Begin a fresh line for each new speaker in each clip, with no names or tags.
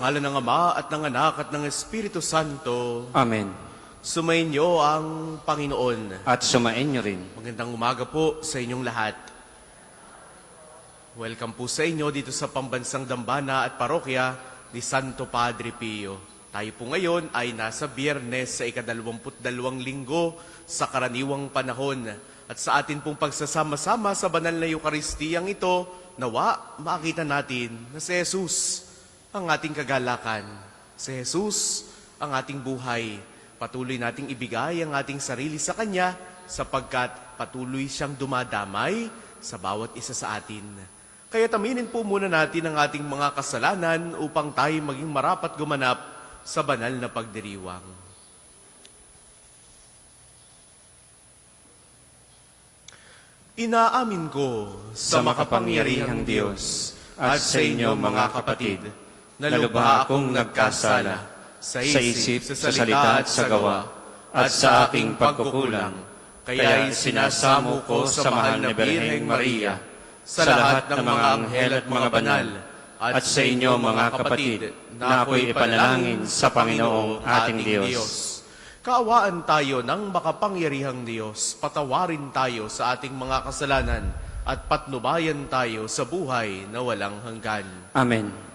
ngalan ng Ama at ng Anak at ng Espiritu Santo.
Amen.
Sumainyo ang Panginoon.
At sumain niyo rin.
Magandang umaga po sa inyong lahat. Welcome po sa inyo dito sa Pambansang Dambana at Parokya ni Santo Padre Pio. Tayo po ngayon ay nasa Biyernes sa ika-22 linggo sa karaniwang panahon. At sa atin pong pagsasama-sama sa banal na Eukaristiyang ito, nawa makita natin na si Jesus ang ating kagalakan. Si Jesus ang ating buhay. Patuloy nating ibigay ang ating sarili sa Kanya sapagkat patuloy siyang dumadamay sa bawat isa sa atin. Kaya taminin po muna natin ang ating mga kasalanan upang tayo maging marapat gumanap sa banal na pagdiriwang. Inaamin ko
Sa makapangyarihang Diyos at sa inyo mga kapatid, na lubha akong nagkasala sa isip, sa salita at sa gawa, at sa aking pagkukulang. Kaya sinasamo ko sa mahal na Birheng Maria, sa lahat ng mga anghel at mga banal, at sa inyo mga kapatid, na ako'y ipanalangin sa Panginoong ating Diyos.
Kaawaan tayo ng makapangyarihang Diyos, patawarin tayo sa ating mga kasalanan, at patnubayan tayo sa buhay na walang hanggan.
Amen.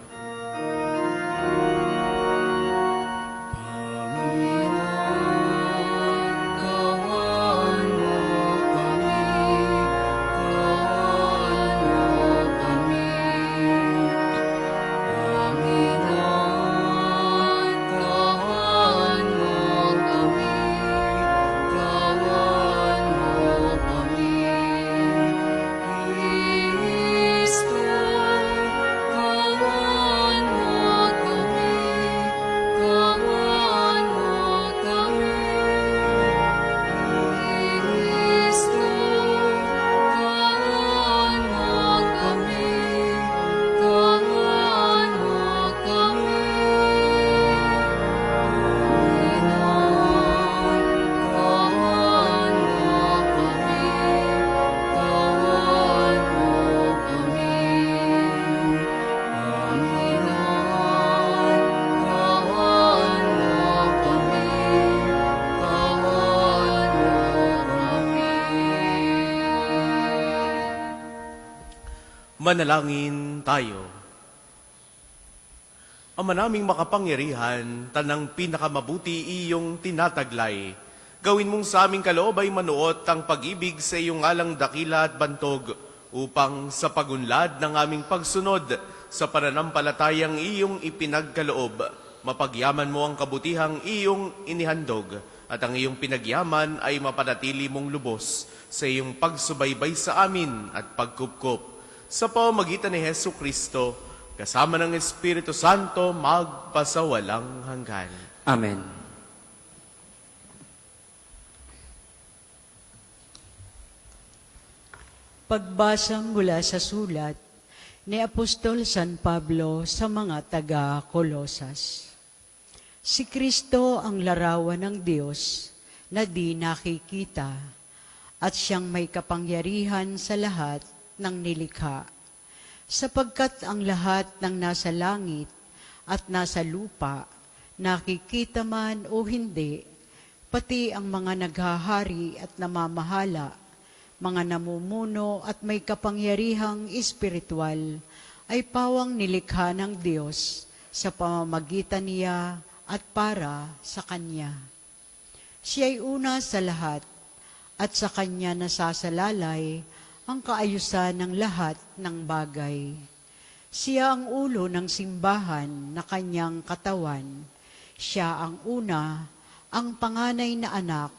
Manalangin tayo. Ama naming makapangyarihan, tanang pinakamabuti iyong tinataglay. Gawin mong sa aming kaloob ay manuot ang pag-ibig sa iyong ngalang dakila at bantog, upang sa pagunlad ng aming pagsunod sa pananampalatayang iyong ipinagkaloob, mapagyaman mo ang kabutihang iyong inihandog, at ang iyong pinagyaman ay mapanatili mong lubos sa iyong pagsubaybay sa amin at pagkupkop. Sa pamamagitan ni Hesu Kristo, kasama ng Espiritu Santo, magpasawalang hanggan.
Amen.
Pagbasa mula sa sulat ni Apostol San Pablo sa mga taga-Kolosas. Si Kristo ang larawan ng Diyos na di nakikita at siyang may kapangyarihan sa lahat ng nilikha, sapagkat ang lahat ng nasa langit at nasa lupa, nakikita man o hindi, pati ang mga naghahari at namamahala, mga namumuno at may kapangyarihang espiritual, ay pawang nilikha ng Diyos sa pamamagitan niya at para sa Kanya. Siya'y una sa lahat at sa Kanya nasasalalay ang kaayusan ng lahat ng bagay. Siya ang ulo ng simbahan na Kanyang katawan. Siya ang una, ang panganay na anak,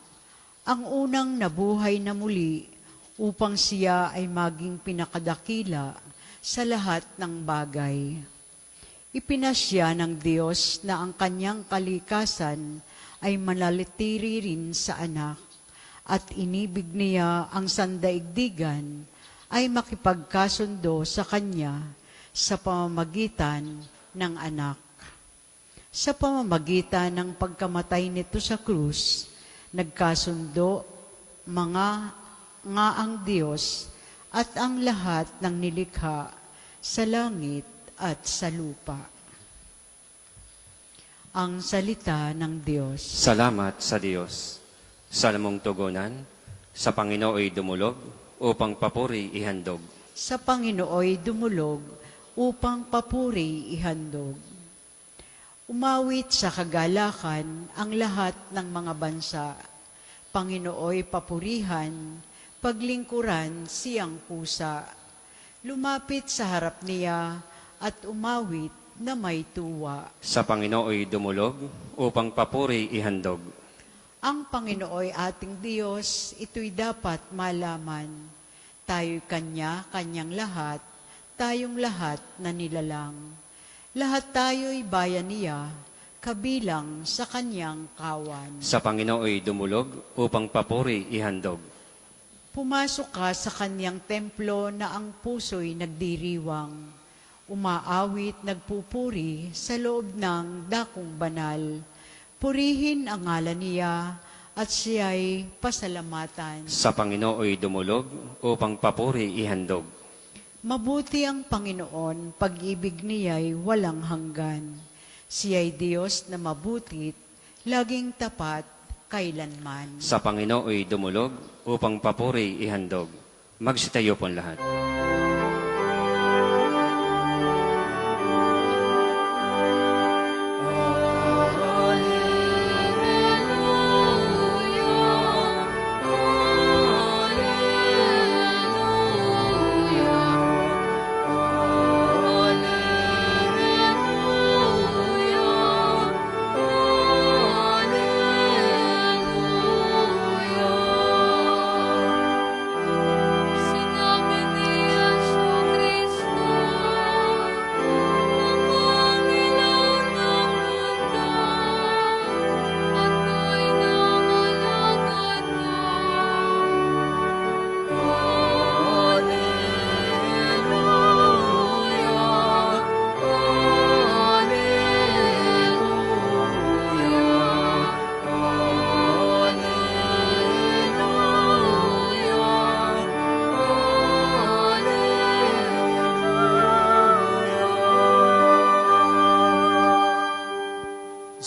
ang unang nabuhay na muli, upang siya ay maging pinakadakila sa lahat ng bagay. Ipinasya ng Diyos na ang Kanyang kalikasan ay manalitiri rin sa anak, at inibig niya ang sandaigdigan ay makipagkasundo sa Kanya sa pamamagitan ng anak. Sa pamamagitan ng pagkamatay nito sa krus, nagkasundo nga ang Diyos at ang lahat ng nilikha sa langit at sa lupa. Ang salita ng Diyos.
Salamat sa Diyos. Salamong tugunan, sa Panginooy dumulog, upang papuri ihandog.
Sa Panginooy dumulog, upang papuri ihandog. Umawit sa kagalakan ang lahat ng mga bansa. Panginooy papurihan, paglingkuran siyang pusa. Lumapit sa harap niya at umawit na may tuwa.
Sa Panginooy dumulog, upang papuri ihandog.
Ang Panginooy ating Diyos, ito'y dapat malaman. Tayo'y Kanya-kanyang lahat, tayong lahat na nilalang. Lahat tayo'y bayan niya, kabilang sa Kanyang kawan.
Sa Panginooy dumulog, upang papuri ihandog.
Pumasok ka sa Kanyang templo na ang puso'y nagdiriwang. Umaawit, nagpupuri sa loob ng dakong banal. Purihin ang ngalan niya at siya'y pasalamatan.
Sa Panginooy dumulog, upang papuri ihandog.
Mabuti ang Panginoon, pag-ibig niya'y walang hanggan. Siya'y Diyos na mabutit, laging tapat, kailanman.
Sa Panginooy dumulog, upang papuri ihandog. Magsitayo pong lahat.
Sinabi ni Jesu-Kristo, "Pagkamilaw ng mundo, ako'y nangalagad mo."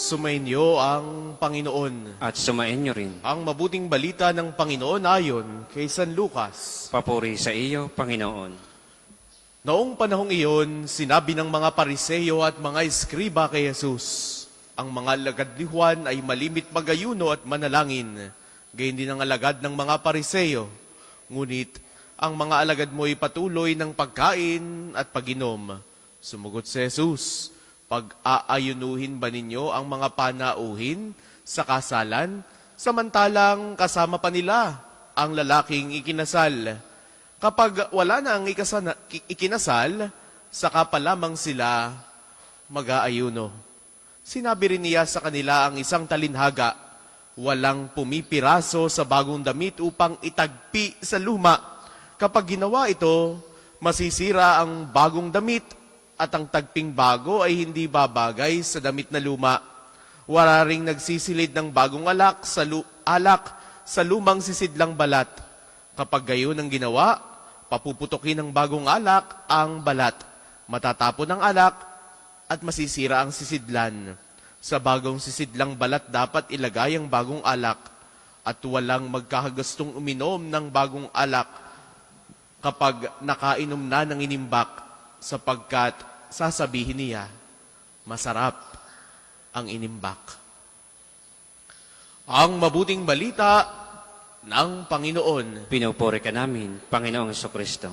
Sumainyo ang Panginoon.
At sumain niyo rin.
Ang mabuting balita ng Panginoon ayon kay San Lucas.
Papuri sa iyo, Panginoon.
Noong panahong iyon, sinabi ng mga Pariseo at mga Eskriba kay Jesus, ang mga alagad ni Juan ay malimit magayuno at manalangin, gayon din ang alagad ng mga Pariseo. Ngunit, ang mga alagad mo ay patuloy ng pagkain at pag-inom. Sumugot si Jesus, pag-aayunuhin ba ninyo ang mga panauhin sa kasalan, samantalang kasama pa nila ang lalaking ikinasal? Kapag wala na ang ikinasal, saka pa lamang sila mag-aayuno. Sinabi rin niya sa kanila ang isang talinhaga, walang pumipiraso sa bagong damit upang itagpi sa luma. Kapag ginawa ito, masisira ang bagong damit at ang tagping bago ay hindi babagay sa damit na luma. Wala ring nagsisilid ng bagong alak sa lumang sisidlang balat. Kapag gayon ang ginawa, papuputukin ng bagong alak ang balat. Matatapon ang alak at masisira ang sisidlan. Sa bagong sisidlang balat dapat ilagay ang bagong alak at walang magkakagustong uminom ng bagong alak kapag nakainom na ng inimbak, sapagkat sasabihin niya, masarap ang inimbak. Ang mabuting balita ng Panginoon.
Pinupuri ka namin, Panginoong Jesucristo.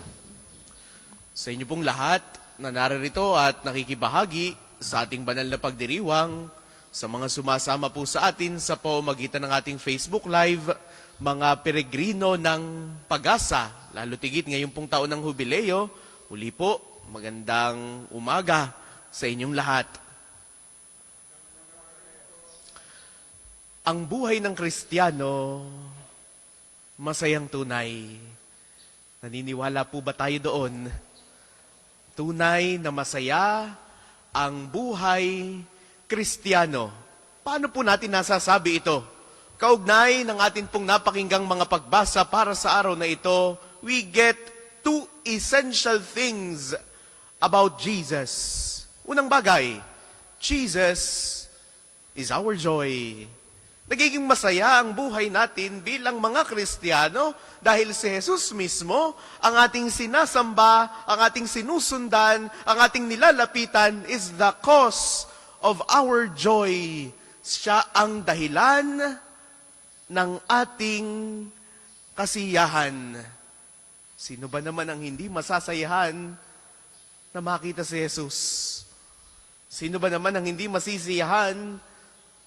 Sa inyo pong lahat na naririto at nakikibahagi sa ating banal na pagdiriwang, sa mga sumasama po sa atin sa pamamagitan ng ating Facebook Live, mga peregrino ng pag-asa, lalo tigit ngayong pong taon ng Hubileo, uli po, magandang umaga sa inyong lahat. Ang buhay ng Kristiyano, masayang tunay. Naniniwala po ba tayo doon? Tunay na masaya ang buhay Kristiyano. Paano po natin nasasabi ito? Kaugnay ng atin pong napakinggang mga pagbasa para sa araw na ito, we get two essential things about Jesus. Unang bagay, Jesus is our joy. Nagiging masaya ang buhay natin bilang mga Kristiyano dahil si Jesus mismo ang ating sinasamba, ang ating sinusundan, ang ating nilalapitan is the cause of our joy. Siya ang dahilan ng ating kasiyahan. Sino ba naman ang hindi masasayahan na makita si Jesus? Sino ba naman ang hindi masisiyahan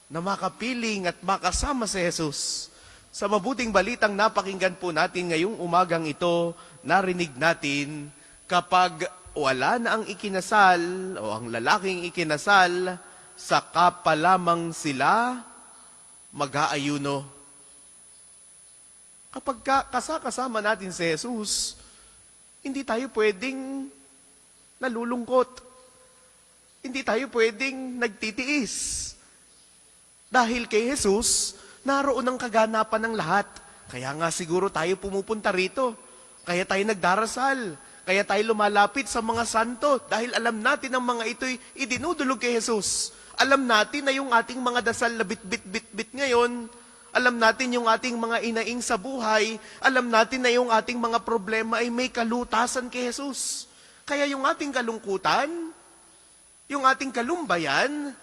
na makapiling at makasama si Jesus? Sa mabuting balitang napakinggan po natin ngayong umagang ito, narinig natin, kapag wala na ang ikinasal o ang lalaking ikinasal, saka pa lamang sila mag-aayuno. Kapag kasama natin si Jesus, hindi tayo pwedeng nalulungkot. Hindi tayo pwedeng nagtitiis. Dahil kay Jesus, naroon ang kaganapan ng lahat. Kaya nga siguro tayo pumupunta rito. Kaya tayo nagdarasal. Kaya tayo lumalapit sa mga santo. Dahil alam natin ang mga ito'y idinudulog kay Jesus. Alam natin na yung ating mga dasal na bit ngayon, alam natin yung ating mga inaing sa buhay, alam natin na yung ating mga problema ay may kalutasan kay Jesus. Kaya yung ating kalungkutan, yung ating kalumbayan,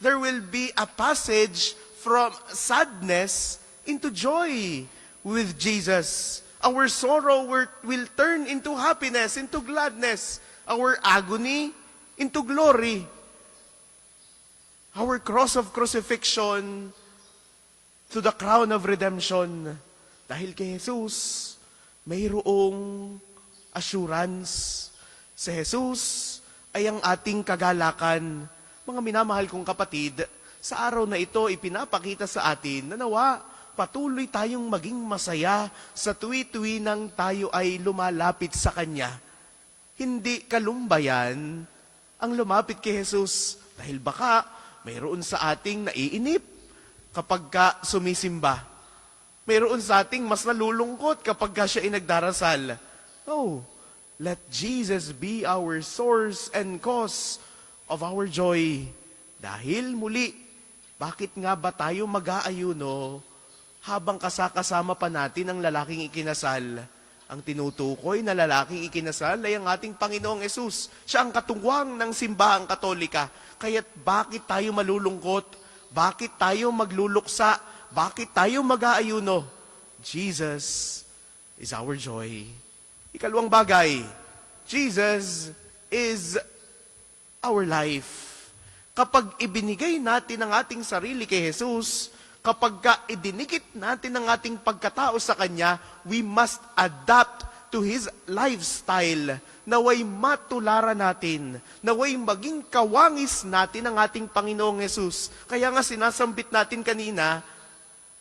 there will be a passage from sadness into joy with Jesus. Our sorrow will turn into happiness, into gladness. Our agony into glory. Our cross of crucifixion to the crown of redemption. Dahil kay Jesus, mayroong assurance. Si Jesus ay ang ating kagalakan. Mga minamahal kong kapatid, sa araw na ito, ipinapakita sa atin na nawa, patuloy tayong maging masaya sa tuwi-tuwi nang tayo ay lumalapit sa Kanya. Hindi kalumbayan ang lumapit kay Jesus dahil baka mayroon sa ating naiinip kapag ka sumisimba. Mayroon sa ating mas nalulungkot kapag ka siya ay nagdarasal. No, let Jesus be our source and cause of our joy. Dahil muli, bakit nga ba tayo mag-aayuno habang kasama pa natin ang lalaking ikinasal? Ang tinutukoy na lalaking ikinasal ay ang ating Panginoong Yesus. Siya ang katungwang ng simbahang Katolika. Kaya't bakit tayo malulungkot? Bakit tayo magluluksa? Bakit tayo mag-aayuno? Jesus is our joy. Ikalawang bagay, Jesus is our life. Kapag ibinigay natin ang ating sarili kay Jesus, kapag idinikit natin ang ating pagkatao sa Kanya, we must adapt to His lifestyle. Naway matularan natin, naway maging kawangis natin ang ating Panginoong Jesus. Kaya nga sinasambit natin kanina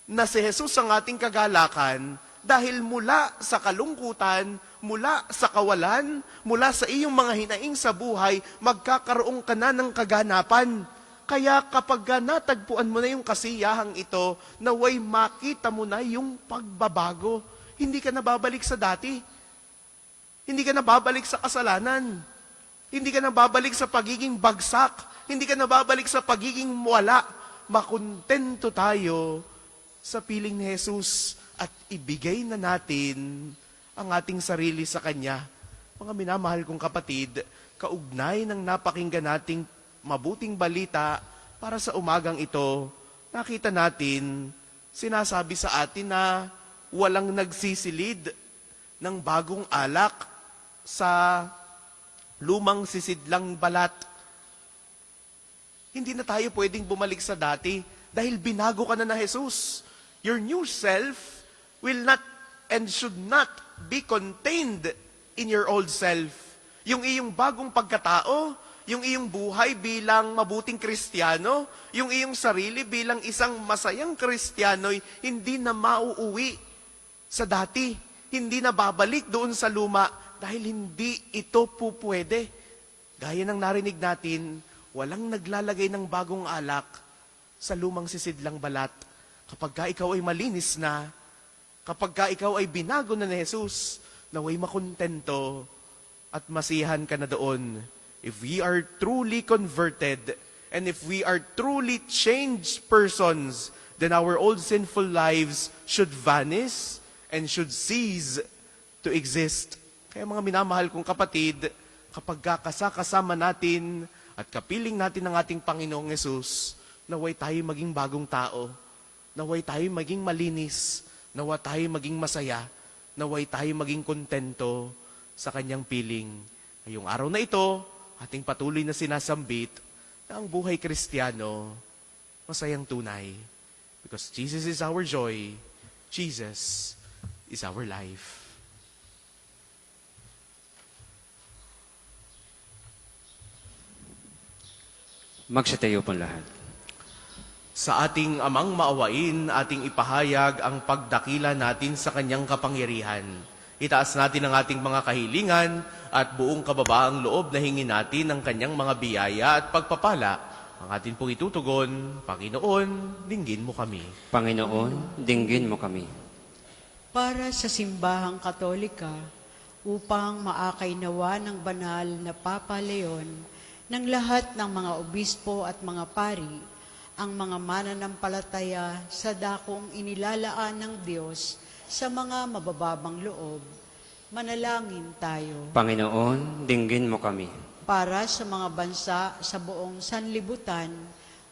na si Jesus ang ating kagalakan dahil mula sa kalungkutan, mula sa kawalan, mula sa iyong mga hinaing sa buhay, magkakaroon ka na ng kaganapan. Kaya kapag natagpuan mo na yung kasiyahang ito, naway makita mo na yung pagbabago. Hindi ka na babalik sa dati. Hindi ka na babalik sa kasalanan. Hindi ka na babalik sa pagiging bagsak. Hindi ka na babalik sa pagiging wala. Makontento tayo sa piling ni Jesus at ibigay na natin ang ating sarili sa Kanya. Mga minamahal kong kapatid, kaugnay ng napakinggan nating mabuting balita para sa umagang ito, nakita natin, sinasabi sa atin na walang nagsisilid ng bagong alak sa lumang sisidlang balat. Hindi na tayo pwedeng bumalik sa dati dahil binago ka na na Jesus. Your new self will not and should not be contained in your old self. Yung iyong bagong pagkatao, yung iyong buhay bilang mabuting Kristiyano, yung iyong sarili bilang isang masayang Kristiyano'y hindi na mauuwi sa dati. Hindi na babalik doon sa luma dahil hindi ito po pwede. Gaya ng narinig natin, walang naglalagay ng bagong alak sa lumang sisidlang balat. Kapag ka ikaw ay malinis na, kapag ka ikaw ay binago na ni Jesus, naway makontento at masiyahan ka na doon. If we are truly converted And if we are truly changed persons, then our old sinful lives should vanish and should cease to exist. Kaya mga minamahal kong kapatid, kapag kasama natin at kapiling natin ng ating Panginoong Yesus, naway tayo maging bagong tao, naway tayo maging malinis, naway tayo maging masaya, naway tayo maging kontento sa kanyang piling. Ngayong araw na ito, ating patuloy na sinasambit na ang buhay Kristiyano, masayang tunay. Because Jesus is our joy, Jesus is our life.
Magsitayo po lahat.
Sa ating amang maawain, ating ipahayag ang pagdakila natin sa kanyang kapangyarihan. Itaas natin ang ating mga kahilingan at buong kababaang loob na hingin natin ang kanyang mga biyaya at pagpapala. Ang atin pong itutugon, Panginoon, dinggin mo kami.
Panginoon, dinggin mo kami.
Para sa simbahang Katolika, upang maakay nawa ng banal na Papa Leon, ng lahat ng mga obispo at mga pari, ang mga mananampalataya sa dakong inilalaan ng Diyos sa mga mabababang loob. Manalangin tayo.
Panginoon, dinggin mo kami.
Para sa mga bansa sa buong sanlibutan,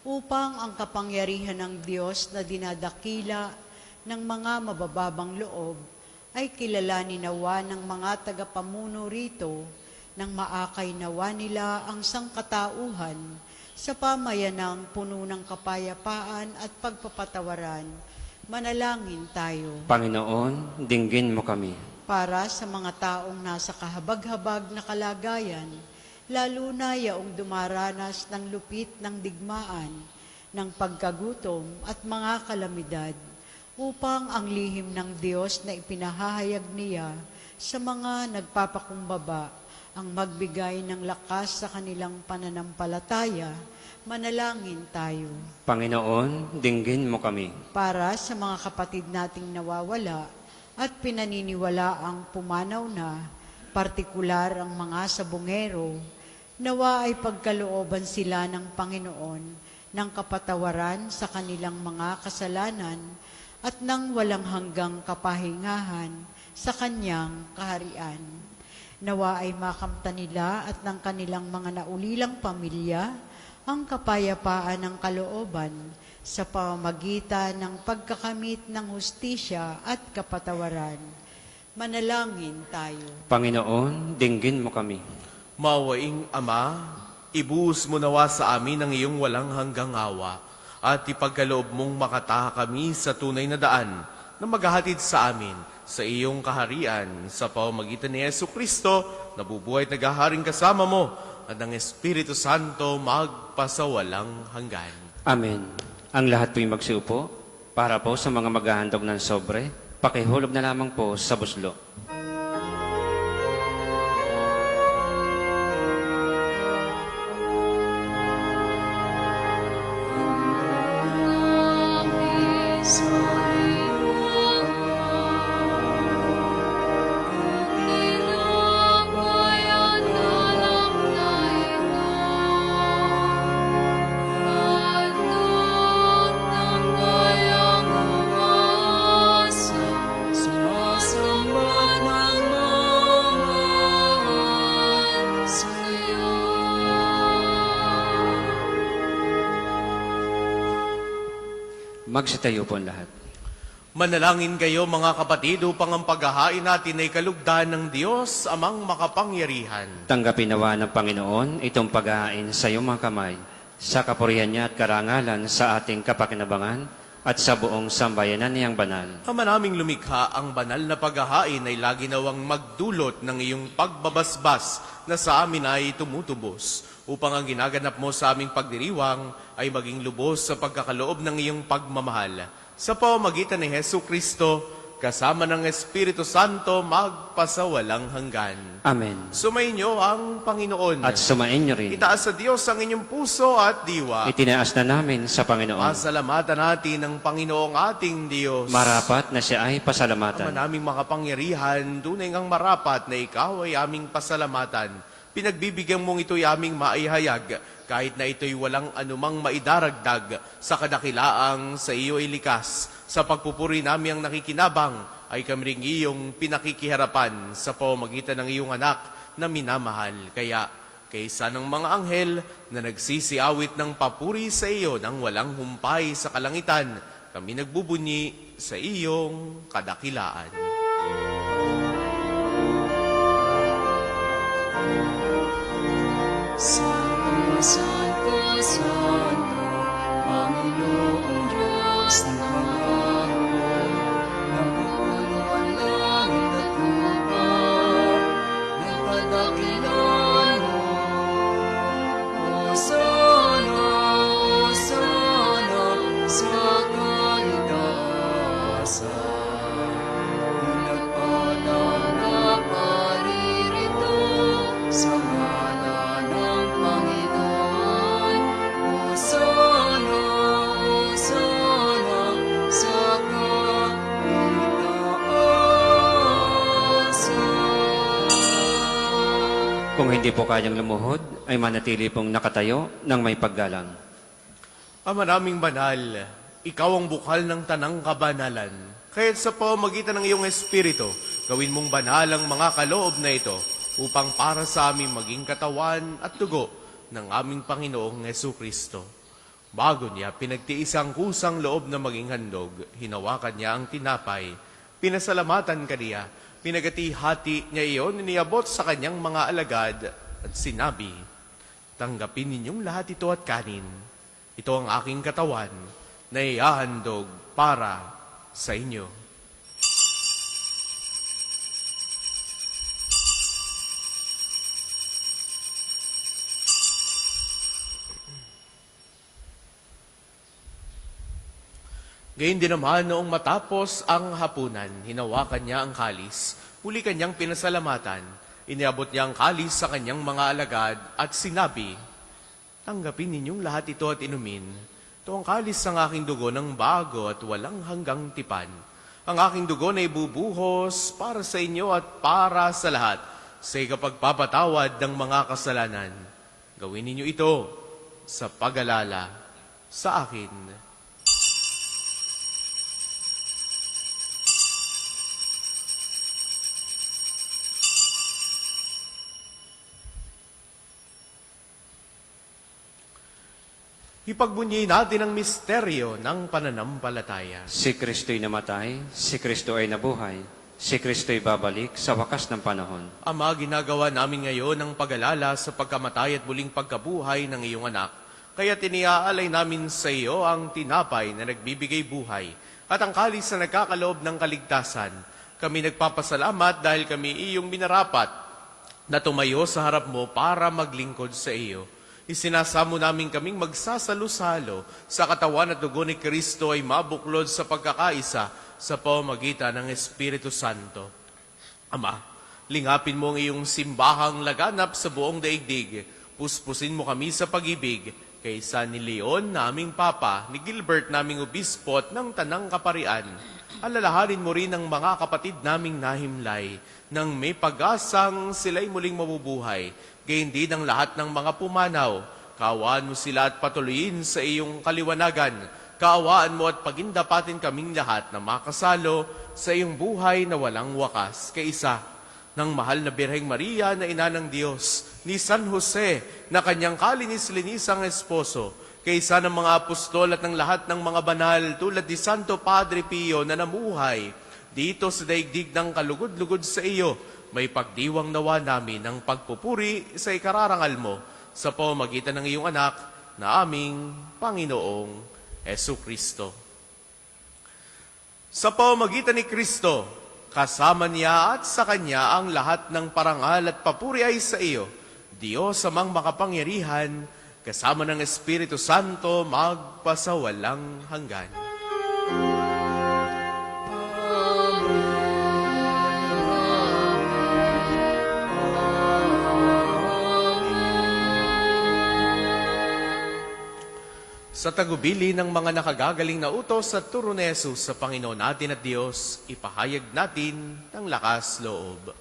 upang ang kapangyarihan ng Diyos na dinadakila ng mga mabababang loob ay kilalanin nawa ng mga tagapamuno rito, nang maakay nawa nila ang sangkatauhan sa pamayanang puno ng kapayapaan at pagpapatawaran. Manalangin tayo.
Panginoon, dinggin mo kami.
Para sa mga taong nasa kahabag-habag na kalagayan, lalo na yaong dumaranas ng lupit ng digmaan, ng pagkagutom at mga kalamidad, upang ang lihim ng Diyos na ipinahahayag niya sa mga nagpapakumbaba ang magbigay ng lakas sa kanilang pananampalataya. Manalangin tayo.
Panginoon, dinggin mo kami.
Para sa mga kapatid nating nawawala at pinaniniwala ang pumanaw na, partikular ang mga sabungero, nawa ay pagkalooban sila ng Panginoon ng kapatawaran sa kanilang mga kasalanan at ng walang hanggang kapahingahan sa kanyang kaharian. Nawa ay makamta nila at ng kanilang mga naulilang pamilya ang kapayapaan ng kalooban sa pamamagitan ng pagkakamit ng hustisya at kapatawaran. Manalangin tayo.
Panginoon, dinggin mo kami.
Mawaing Ama, ibuhos mo nawa sa amin ang iyong walang hanggang awa at ipagkaloob mong makataha kami sa tunay na daan na maghahatid sa amin sa iyong kaharian sa pamamagitan ni Jesucristo na bubuhay at naghaharing kasama mo at ng Espiritu Santo magpasawalang hanggan.
Amen. Ang lahat po'y magsiupo para po sa mga maghahandog ng sobre. Pakihulog na lamang po sa buslo. Magsitayo po ang lahat.
Manalangin kayo mga kapatid upang ang paghahain natin ay kalugdan ng Diyos amang makapangyarihan.
Tanggapin nawa ng Panginoon itong paghahain sa iyong mga kamay, sa kapurihan niya at karangalan sa ating kapakinabangan at sa buong sambayanan niyang banal.
Ama naming lumikha, ang banal na paghahain ay lagi nawang magdulot ng iyong pagbabasbas na sa amin ay tumutubos, upang ang ginaganap mo sa aming pagdiriwang ay maging lubos sa pagkakaloob ng iyong pagmamahal. Sa pamamagitan ni Jesucristo, kasama ng Espiritu Santo, magpasawalang hanggan.
Amen.
Sumainyo ang Panginoon.
At sumain niyo rin.
Itaas sa Diyos ang inyong puso at diwa.
Itinaas na namin sa Panginoon.
Pasalamatan natin ang Panginoong ating Diyos.
Marapat na siya ay
Ama
pasalamatan.
naming makapangyarihan, tunay ngang marapat na ikaw ay aming pasalamatan. Pinagbibigyan mong ito'y aming maihayag kahit na ito'y walang anumang maidaragdag sa kadakilaang sa iyo ay likas. Sa pagpupuri namin ang nakikinabang, ay kami ring iyong pinakikiharapan sa pamamagitan ng iyong anak na minamahal. Kaya, kaysa ng mga anghel na nagsisiawit ng papuri sa iyo nang walang humpay sa kalangitan, kami nagbubunyi sa iyong kadakilaan.
Santo, Santo, Santo, Panginoong Diyos ng mga hukbo, napupuno ang langit at lupa, ng kadakilaan mo. Hosana, Hosana, sa kaitaasan. Pinagpalang na paririto sa ngalan ng Panginoon. Hosana, Hosana, sa kaitaasan.
Kung hindi po kayang lumuhod, ay manatili pong nakatayo ng may paggalang.
Ama naming banal, ikaw ang bukal ng tanang kabanalan. Kaya't sa pamamagitan ng iyong Espiritu, gawin mong banal ang mga kaloob na ito upang para sa aming maging katawan at dugo ng aming Panginoong Jesucristo. Bago niya pinagtiis ang kusang loob na maging handog, hinawakan niya ang tinapay, pinasalamatan kaniya, pinagati-hati niya iyon, iniabot sa kanyang mga alagad at sinabi, "Tanggapin ninyong lahat ito at kanin. Ito ang aking katawan na ihahandog para sa inyo." Gayun din naman noong matapos ang hapunan, hinawakan niya ang kalis, muli kanyang pinasalamatan, iniabot niya ang kalis sa kanyang mga alagad at sinabi, "Tanggapin ninyong lahat ito at inumin. Ito ang kalis ng aking dugo ng bago at walang hanggang tipan. Ang aking dugo na ibubuhos para sa inyo at para sa lahat sa ikapagpapatawad ng mga kasalanan. Gawin ninyo ito sa pag-alala sa akin." Ipagbunyi natin ang misteryo ng pananampalataya.
Si Kristo'y namatay, si Kristo ay nabuhay, si Kristo'y babalik sa wakas ng panahon.
Ama, ginagawa namin ngayon ang pag-alala sa pagkamatay at muling pagkabuhay ng iyong anak. Kaya tiniaalay namin sa iyo ang tinapay na nagbibigay buhay at ang kalis na nagkakaloob ng kaligtasan. Kami nagpapasalamat dahil kami iyong minarapat na tumayo sa harap mo para maglingkod sa iyo. Isinasamo namin kaming magsasalo-salo sa katawan at dugo ni Kristo ay mabuklod sa pagkakaisa sa pamamagitan ng Espiritu Santo. Ama, lingapin mo ang iyong simbahang laganap sa buong daigdig. Puspusin mo kami sa pag-ibig kaysa ni Leon naming Papa, ni Gilbert naming Obispo at ng Tanang Kaparian. Alalahanin mo rin ang mga kapatid naming nahimlay nang may pag-asang sila'y muling mabubuhay. Gayon din ang lahat ng mga pumanaw. Kaawaan mo sila at patuloyin sa iyong kaliwanagan. Kaawaan mo at pagindapatin kaming lahat na makasalo sa iyong buhay na walang wakas. Kaisa ng mahal na Birheng Maria na ina ng Diyos, ni San Jose na kanyang kalinis-linisang esposo, kaysa ng mga apostol at ng lahat ng mga banal tulad ni Santo Padre Pio na namuhay dito sa daigdig ng kalugod-lugod sa iyo, may pagdiwang nawa namin ng pagpupuri sa ikararangal mo sa pamamagitan ng iyong anak na aming Panginoong Jesucristo. Sa pamamagitan ni Kristo, kasama niya at sa Kanya ang lahat ng parangal at papuri ay sa iyo, Diyos amang makapangyarihan, kasama ng Espiritu Santo, magpasawalang hanggan. Sa tagubili ng mga nakagagaling na utos at turo ni Jesus sa Panginoon natin at Diyos, ipahayag natin ng lakas loob.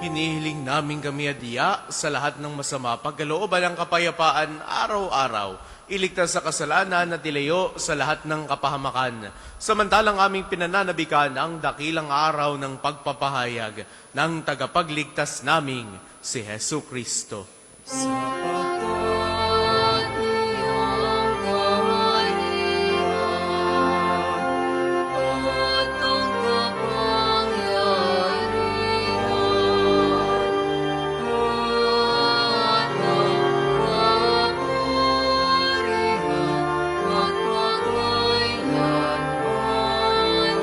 Hinihiling namin kami adya sa lahat ng masama, pagkalooban ng kapayapaan araw-araw. Iligtas sa kasalanan at ilayo sa lahat ng kapahamakan. Samantalang aming pinananabikan ang dakilang araw ng pagpapahayag ng tagapagligtas naming si Hesu Kristo.
Sapagkat iyong kaharian at ang kapangyarihan at ang kapurihan magpakailanman. Amen.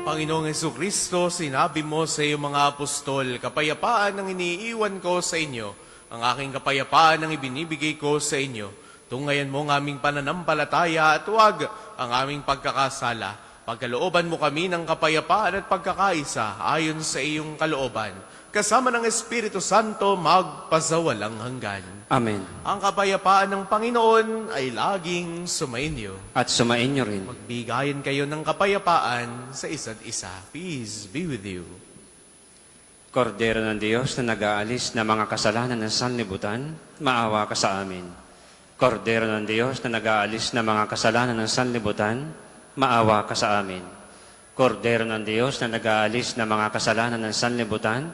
Panginoong Hesu Kristo, sinabi mo sa iyong mga apostol, kapayapaan ang iniiwan ko sa inyo, ang aking kapayapaan ang ibinibigay ko sa inyo. Tungayan mo ang aming pananampalataya at huwag ang aming pagkakasala. Pagkalooban mo kami ng kapayapaan at pagkakaisa ayon sa iyong kalooban. Kasama ng Espiritu Santo magpasawalang hanggan.
Amen.
Ang kapayapaan ng Panginoon ay laging sumainyo.
At sumainyo rin.
Magbigayan kayo ng kapayapaan sa isa't isa. Peace be with you.
Kordero ng Diyos na nag-aalis na mga kasalanan ng sanlibutan, maawa ka sa amin. Kordero ng Diyos na nag-aalis na mga kasalanan ng sanlibutan, maawa ka sa amin. Kordero ng Diyos na nag-aalis na mga kasalanan ng sanlibutan,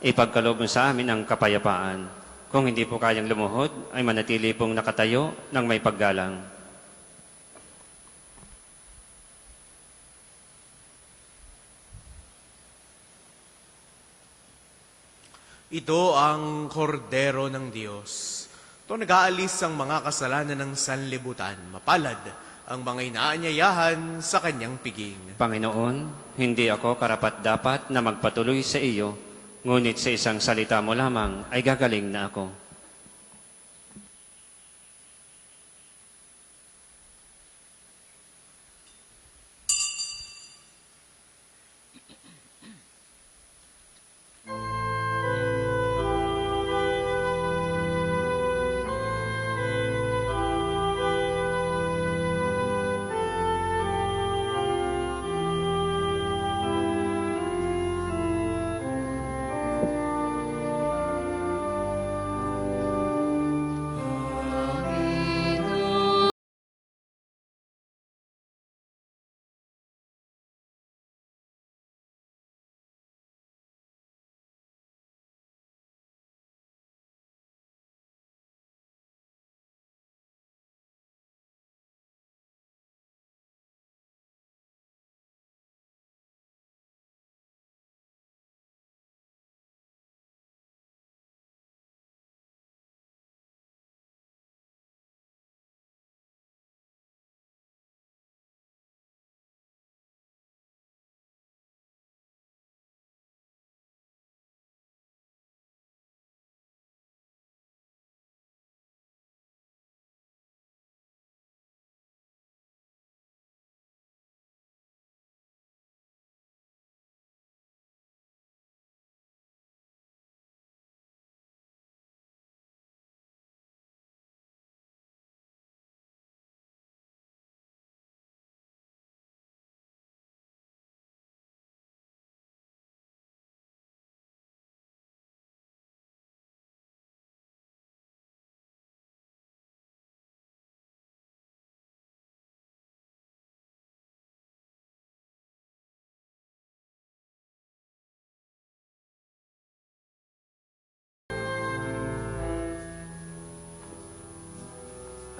ipagkaloob mo sa amin ang kapayapaan. Kung hindi po kayang lumuhod, ay manatili pong nakatayo ng may paggalang.
Ito ang kordero ng Diyos. Ito nag-aalis ang mga kasalanan ng sanlibutan. Mapalad ang mga inaanyayahan sa kanyang piging.
Panginoon, hindi ako karapat-dapat na magpatuloy sa iyo, ngunit sa isang salita mo lamang ay gagaling na ako.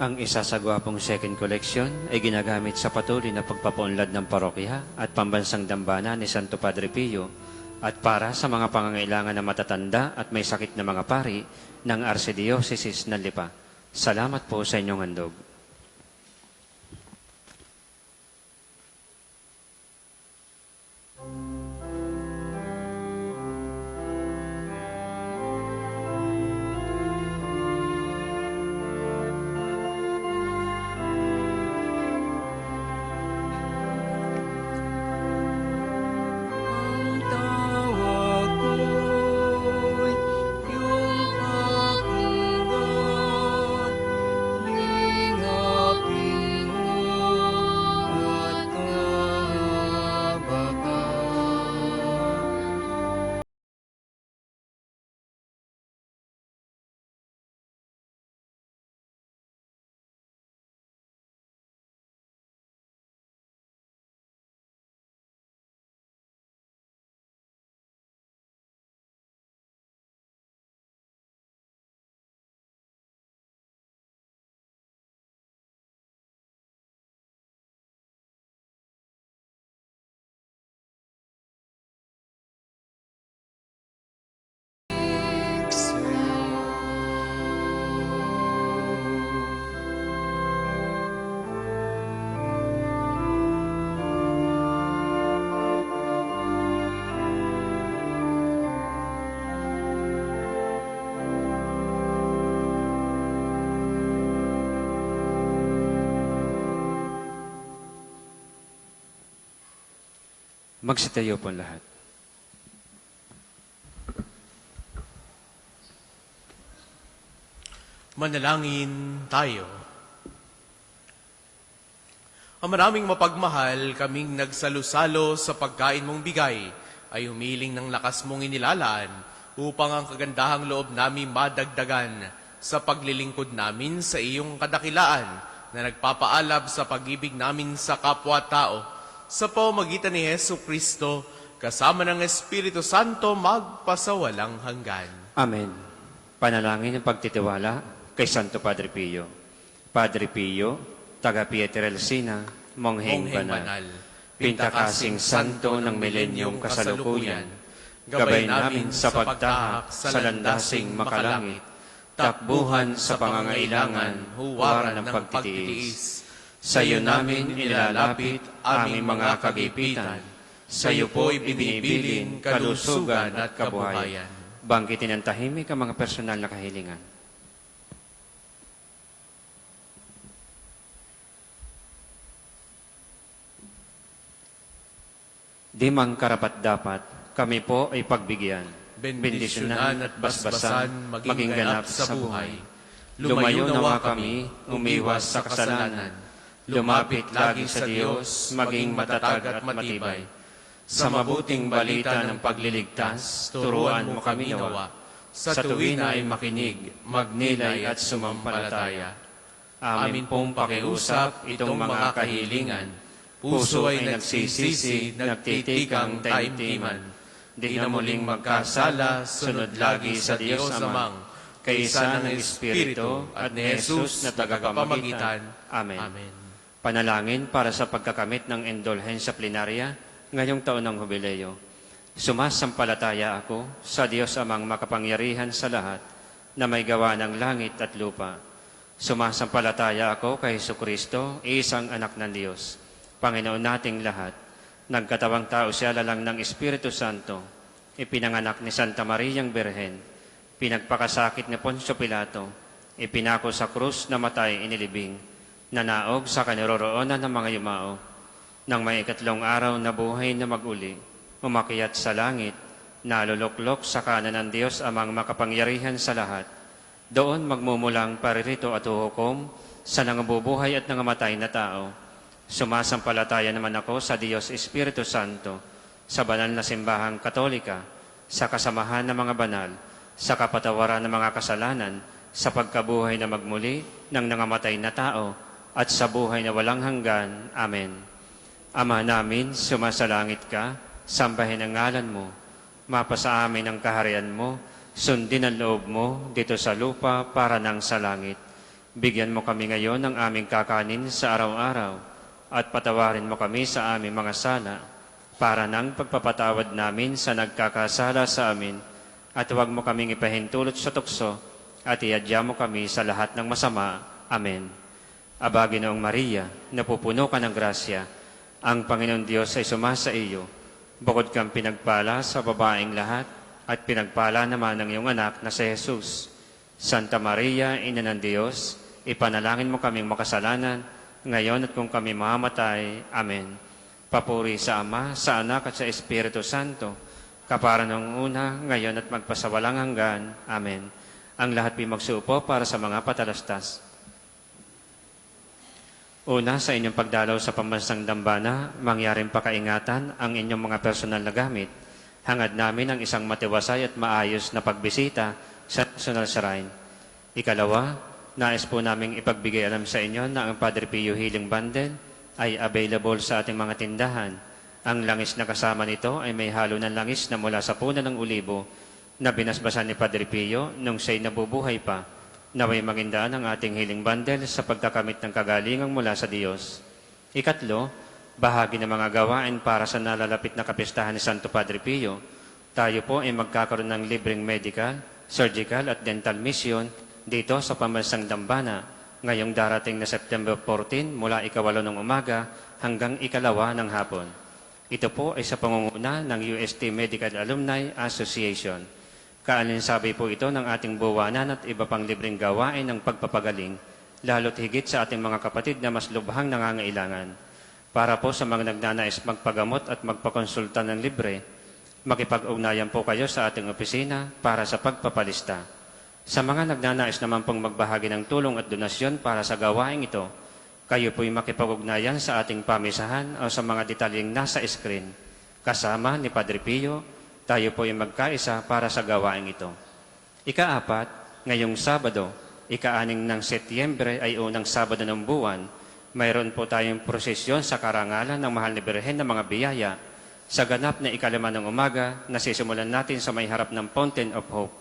Ang isa sa gwapong second collection ay ginagamit sa patuloy na pagpapaunlad ng parokya at pambansang dambana ni Santo Padre Pio at para sa mga pangangailangan na matatanda at may sakit na mga pari ng Archdiocese ng Lipa. Salamat po sa inyong handog.
Ang tawag ko'y iyong pakinggan, lingap
Magsitayo po ang lahat.
Manalangin tayo. Ang maraming mapagmahal, kaming nagsalusalo sa pagkain mong bigay, ay humiling ng lakas mong inilalaan upang ang kagandahang loob namin madagdagan sa paglilingkod namin sa iyong kadakilaan na nagpapaalab sa pag-ibig namin sa kapwa-tao sa pamamagitan ni Hesu Kristo kasama ng Espiritu Santo magpasawalang hanggan.
Amen. Panalangin ng pagtitiwala kay Santo Padre Pio. Padre Pio, taga Pietrelcina, Mongheng Banal, pintakasing santo ng milenyong kasalukuyan, gabay namin sa pagtahak sa landasing makalangit, takbuhan sa pangangailangan, huwaran ng pagtitiis. Sa iyo namin inilalapit aming mga kagipitan, sa iyo po'y binibilin kalusugan at kabuhayan. Banggitin ng tahimik ang mga personal na kahilingan. Di mang karapat-dapat, kami po ay pagbigyan, bendisyonan at basbasan, maging ganap sa buhay. Lumayo nawa kami, umiwas sa kasalanan, lumapit lagi sa Diyos, maging matatag at matibay. Sa mabuting balita ng pagliligtas, turuan mo kami nawa. Sa tuwina ay makinig, magnilay at sumampalataya. Amin pong pakiusap itong mga kahilingan. Puso ay nagsisisi, nagtitikang taimtiman. Di na muling magkasala, sunod lagi sa Diyos Amang, kaisa ng Espiritu at ni Jesus na tagapamagitan. Amen. Panalangin para sa pagkakamit ng indulhensya plenaria ngayong taon ng Jubileo. Sumasampalataya ako sa Diyos Amang makapangyarihan sa lahat na may gawa ng langit at lupa. Sumasampalataya ako kay Jesucristo, isang anak ng Diyos, Panginoon nating lahat. Nagkatawang tao siya lalang ng Espiritu Santo, ipinanganak ni Santa Mariang Birhen, pinagpakasakit ni Poncio Pilato, ipinako sa krus na matay inilibing, nanaog sa kaniroroonan ng mga yumao, nang may ikatlong araw na buhay na maguli, umakyat sa langit, naluluklok sa kanan ng Diyos Amang makapangyarihan sa lahat. Doon magmumulang paririto at uhukom sa nangabubuhay at nangamatay na tao. Sumasampalataya naman ako sa Diyos Espiritu Santo, sa banal na simbahang katolika, sa kasamahan ng mga banal, sa kapatawaran ng mga kasalanan, sa pagkabuhay na magmuli ng nangamatay na tao, at sa buhay na walang hanggan. Amen. Ama namin, sumasalangit ka, sambahin ang ngalan mo, mapasa amin ang kaharian mo, sundin ang loob mo dito sa lupa para nang sa langit. Bigyan mo kami ngayon ng aming kakanin sa araw-araw, at patawarin mo kami sa aming mga sala, para nang pagpapatawad namin sa nagkakasala sa amin, at huwag mo kaming ipahintulot sa tukso, at iadya mo kami sa lahat ng masama. Amen. Aba, Ginoong Maria, napupuno ka ng grasya, ang Panginoon Diyos ay sumasa iyo. Bukod kang pinagpala sa babaeng lahat, at pinagpala naman ng iyong anak na si Jesus. Santa Maria, Ina ng Diyos, ipanalangin mo kaming makasalanan, ngayon at kung kami mamamatay. Amen. Papuri sa Ama, sa Anak at sa Espiritu Santo, kapara noong una, ngayon at magpasawalang hanggan. Amen. Ang lahat ay magsuupo para sa mga patalastas. Una, sa inyong pagdalaw sa pambansang dambana, mangyaring pakaingatan ang inyong mga personal na gamit. Hangad namin ang isang matiwasay at maayos na pagbisita sa National Shrine. Ikalawa, nais po naming ipagbigay alam sa inyo na ang Padre Pio Healing Bundle ay available sa ating mga tindahan. Ang langis na kasama nito ay may halo ng langis na mula sa puno ng ulibo na binasbasan ni Padre Pio nung siya'y nabubuhay pa. Naway magindaan ang ating healing bundle sa pagkakamit ng kagalingang mula sa Diyos. Ikatlo, bahagi ng mga gawain para sa nalalapit na kapistahan ni Santo Padre Pio. Tayo po ay magkakaroon ng libreng medical, surgical at dental mission dito sa pambansang Dambana ngayong darating na September 14 mula 8 ng umaga hanggang 2 ng hapon. Ito po ay sa pangunguna ng UST Medical Alumni Association. Kaalinsabi po ito ng ating buwanan at iba pang libreng gawain ng pagpapagaling, lalo't higit sa ating mga kapatid na mas lubhang nangangailangan. Para po sa mga nagnanais magpagamot at magpakonsulta ng libre, makipag-ugnayan po kayo sa ating opisina para sa pagpapalista. Sa mga nagnanais naman pong magbahagi ng tulong at donasyon para sa gawaing ito, kayo po'y makipag-ugnayan sa ating pamisahan o sa mga detalyeng nasa screen. Kasama ni Padre Pio, tayo po'y magkaisa para sa gawaing ito. Ika-4, ngayong Sabado, ika-6 ng Setyembre ay unang Sabado ng buwan, mayroon po tayong prosesyon sa karangalan ng Mahal na Birhen ng mga biyaya sa ganap na ika-5 ng umaga na sisimulan natin sa may harap ng Fountain of Hope.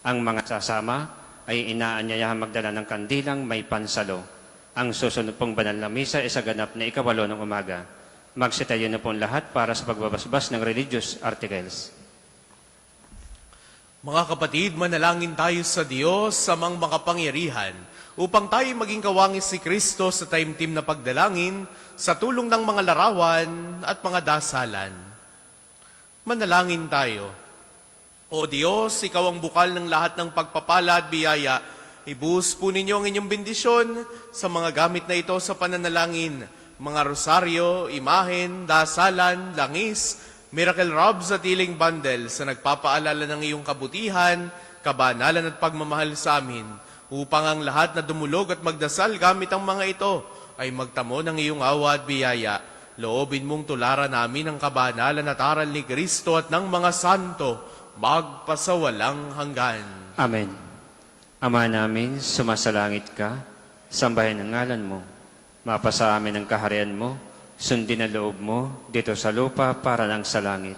Ang mga sasama ay inaanyayahan magdala ng kandilang may pansalo. Ang susunod pong banal na misa ay sa ganap na ika-8 ng umaga. Magsitayo na pong lahat para sa pagbabasbas ng religious articles.
Mga kapatid, manalangin tayo sa Diyos sa mga makapangyarihan upang tayo maging kawangis si Kristo sa taimtim na pagdalangin sa tulong ng mga larawan at mga dasalan. Manalangin tayo. O Diyos, Ikaw ang bukal ng lahat ng pagpapala at biyaya. Ibuhos po ninyo ang inyong bendisyon sa mga gamit na ito sa pananalangin, mga rosaryo, imahen, dasalan, langis, miracle robs at healing bundle sa nagpapaalala ng iyong kabutihan, kabanalan at pagmamahal sa amin, upang ang lahat na dumulog at magdasal gamit ang mga ito ay magtamo ng iyong awa at biyaya. Loobin mong tularan namin ang kabanalan at aral ni Kristo at ng mga santo, magpasawalang hanggan.
Amen. Ama namin, sumasalangit ka, sambahin ang ngalan mo, mapasa amin ang kaharian mo, sundin ang loob mo dito sa lupa para lang sa langit.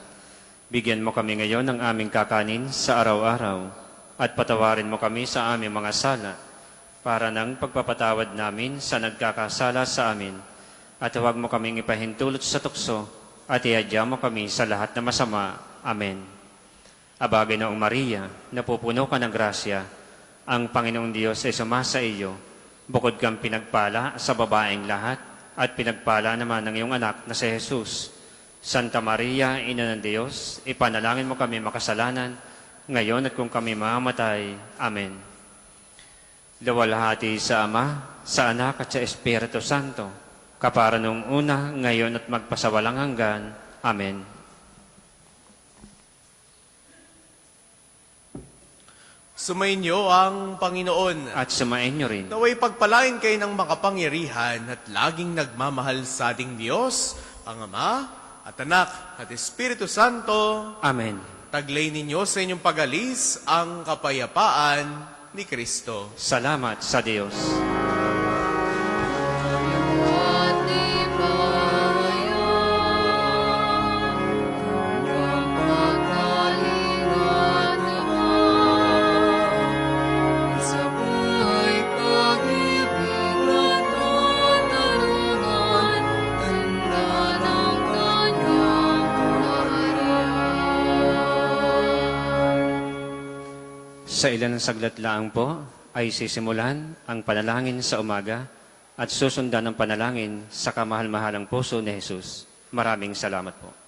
Bigyan mo kami ngayon ng aming kakanin sa araw-araw at patawarin mo kami sa aming mga sala para ng pagpapatawad namin sa nagkakasala sa amin. At huwag mo kaming ipahintulot sa tukso at iadya mo kami sa lahat na masama. Amen. Abagay Noong Maria, napupuno ka ng grasya, ang Panginoong Diyos ay sumasa iyo. Bukod kang pinagpala sa babaeng lahat, at pinagpala naman ng iyong anak na si Jesus. Santa Maria, Ina ng Diyos, ipanalangin mo kami makasalanan, ngayon at kung kami mamamatay. Amen. Luwalhati sa Ama, sa Anak at sa Espiritu Santo, kapara nung una, ngayon at magpasawalang hanggan. Amen.
Sumainyo ang Panginoon.
At sumain niyo rin.
Naway pagpalain kayo ng makapangyarihan at laging nagmamahal sa ating Diyos, ang Ama at Anak at Espiritu Santo.
Amen.
Taglay ninyo sa inyong pag-alis ang kapayapaan ni Kristo.
Salamat sa Diyos. Sa ilan ng saglit lang po ay sisimulan ang panalangin sa umaga at susundan ang panalangin sa kamahal-mahalang puso ni Jesus. Maraming salamat po.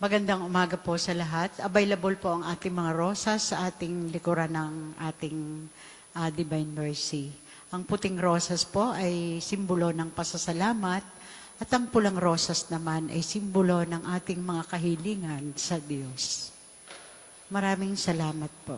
Magandang umaga po sa lahat. Available po ang ating mga rosas sa ating likuran ng ating Divine Mercy. Ang puting rosas po ay simbolo ng pasasalamat at ang pulang rosas naman ay simbolo ng ating mga kahilingan sa Diyos. Maraming salamat po.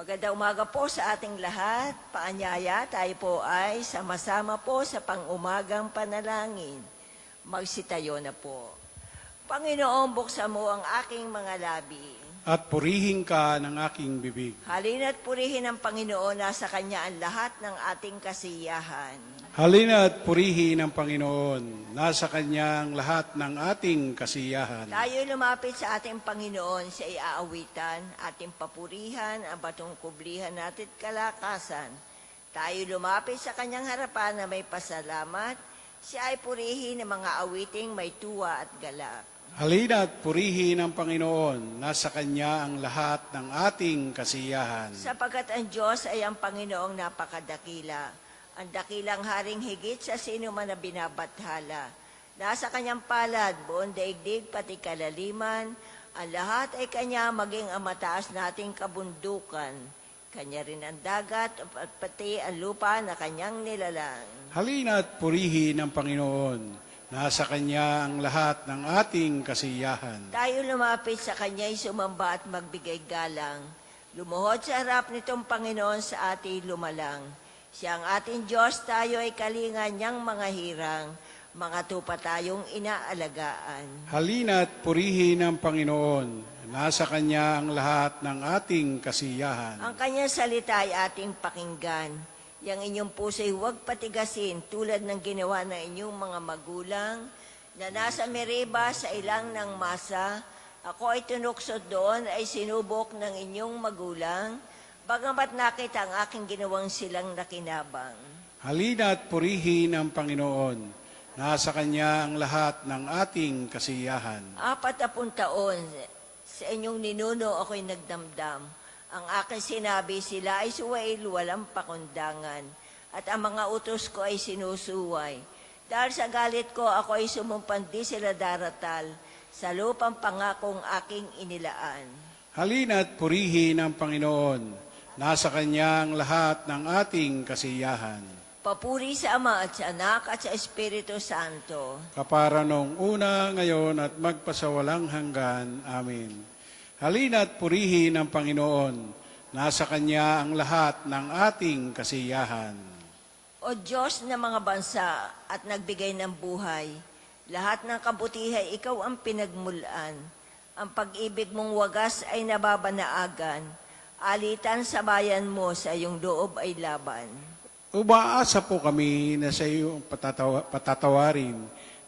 Magandang umaga po sa ating lahat. Paanyaya, tayo po ay sama-sama po sa pang-umagang panalangin. Magsitayo na po. Panginoon, buksan mo ang aking mga labi.
At purihin ka ng aking bibig.
Halina't purihin ng Panginoon na sa Kanya ang lahat ng ating kasiyahan.
Halina at purihin ang Panginoon. Nasa Kanya ang lahat ng ating kasiyahan.
Tayo lumapit sa ating Panginoon sa iaawitan, ating papurihan, ang batong kublihan natin at kalakasan. Tayo lumapit sa Kanyang harapan na may pasalamat, siya ay purihin ng mga awiting may tuwa at galak.
Halina at purihin ang Panginoon. Nasa Kanya ang lahat ng ating kasiyahan.
Sapagkat ang Diyos ay ang Panginoong napakadakila, ang dakilang haring higit sa sino man na binabathala. Nasa Kanyang palad, buong daigdig pati kalaliman, ang lahat ay Kanya maging ang mataas nating kabundukan. Kanya rin ang dagat at pati ang lupa na Kanyang nilalang.
Halina at purihin ang Panginoon. Nasa Kanya ang lahat ng ating kasiyahan.
Tayo lumapit sa Kanya'y sumamba at magbigay galang. Lumuhod sa harap nitong Panginoon sa ating lumalang. Siya ang ating Diyos, tayo ay kalinga niyang mga hirang, mga tupa tayong inaalagaan.
Halina at purihin ang Panginoon. Nasa Kanya ang lahat ng ating kasiyahan.
Ang Kanyang salita ay ating pakinggan. Yang inyong puso'y huwag patigasin tulad ng ginawa ng inyong mga magulang na nasa Meribah sa ilang ng masa. Ako ay tunuksod doon ay sinubok ng inyong magulang, bagamat nakita ang aking ginawang silang nakinabang.
Halina at purihin ang Panginoon. Nasa Kanya ang lahat ng ating kasiyahan.
40 taon sa inyong ninuno ako'y nagdamdam. Ang aking sinabi, sila ay suwail, walang pakundangan. At ang mga utos ko ay sinusuway. Dahil sa galit ko, ako ay sumumpan, di sila daratal sa lupang pangakong aking inilaan.
Halina at purihin ang Panginoon. Nasa Kanya ang lahat ng ating kasiyahan.
Papuri sa Ama at sa Anak at sa Espiritu Santo.
Kapara noong una, ngayon at magpasawalang hanggan. Amen. Halina at purihin ang Panginoon. Nasa Kanya ang lahat ng ating kasiyahan.
O Diyos ng mga bansa at nagbigay ng buhay, lahat ng kabutihan ikaw ang pinagmulan. Ang pag-ibig mong wagas ay nababanaagan. Alitan sa bayan mo sa iyong loob ay laban.
Umaasa po kami na sa iyo patatawarin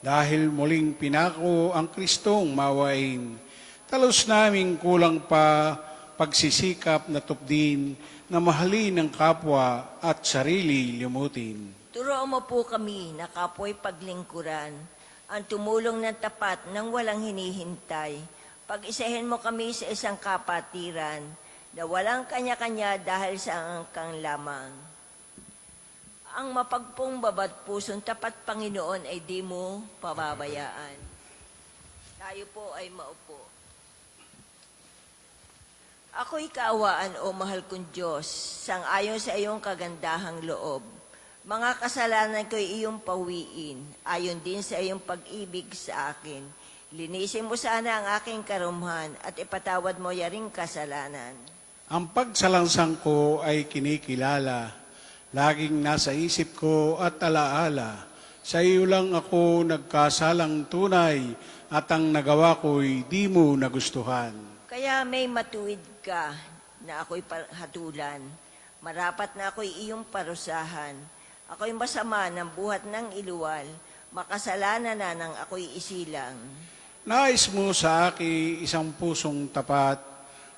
dahil muling pinako ang Kristong mawain. Talos naming kulang pa pagsisikap na tupdin na mahalin ang kapwa at sarili limutin.
Turuan mo po kami na kapoy paglingkuran, ang tumulong ng tapat nang walang hinihintay. Pag-isahin mo kami sa isang kapatiran na walang kanya-kanya dahil sa angkang lamang. Ang mapagpong babat pusong tapat Panginoon ay di mo pababayaan. Tayo po ay maupo. Ako'y kaawaan o mahal kong Diyos, sang-ayon sa iyong kagandahang loob. Mga kasalanan ko'y iyong pawiin, ayon din sa iyong pag-ibig sa akin. Linisin mo sana ang aking karumhan at ipatawad mo yaring kasalanan.
Ang pagsalangsang ko ay kinikilala, laging nasa isip ko at alaala. Sa iyo lang ako nagkasalang tunay at ang nagawa ko'y di mo nagustuhan.
Kaya may matuwid ka na ako'y hatulan. Marapat na ako'y iyong parusahan. Ako'y masama ng buhat ng iluwal. Makasalanan na ng ako'y isilang.
Nais mo sa akin isang pusong tapat.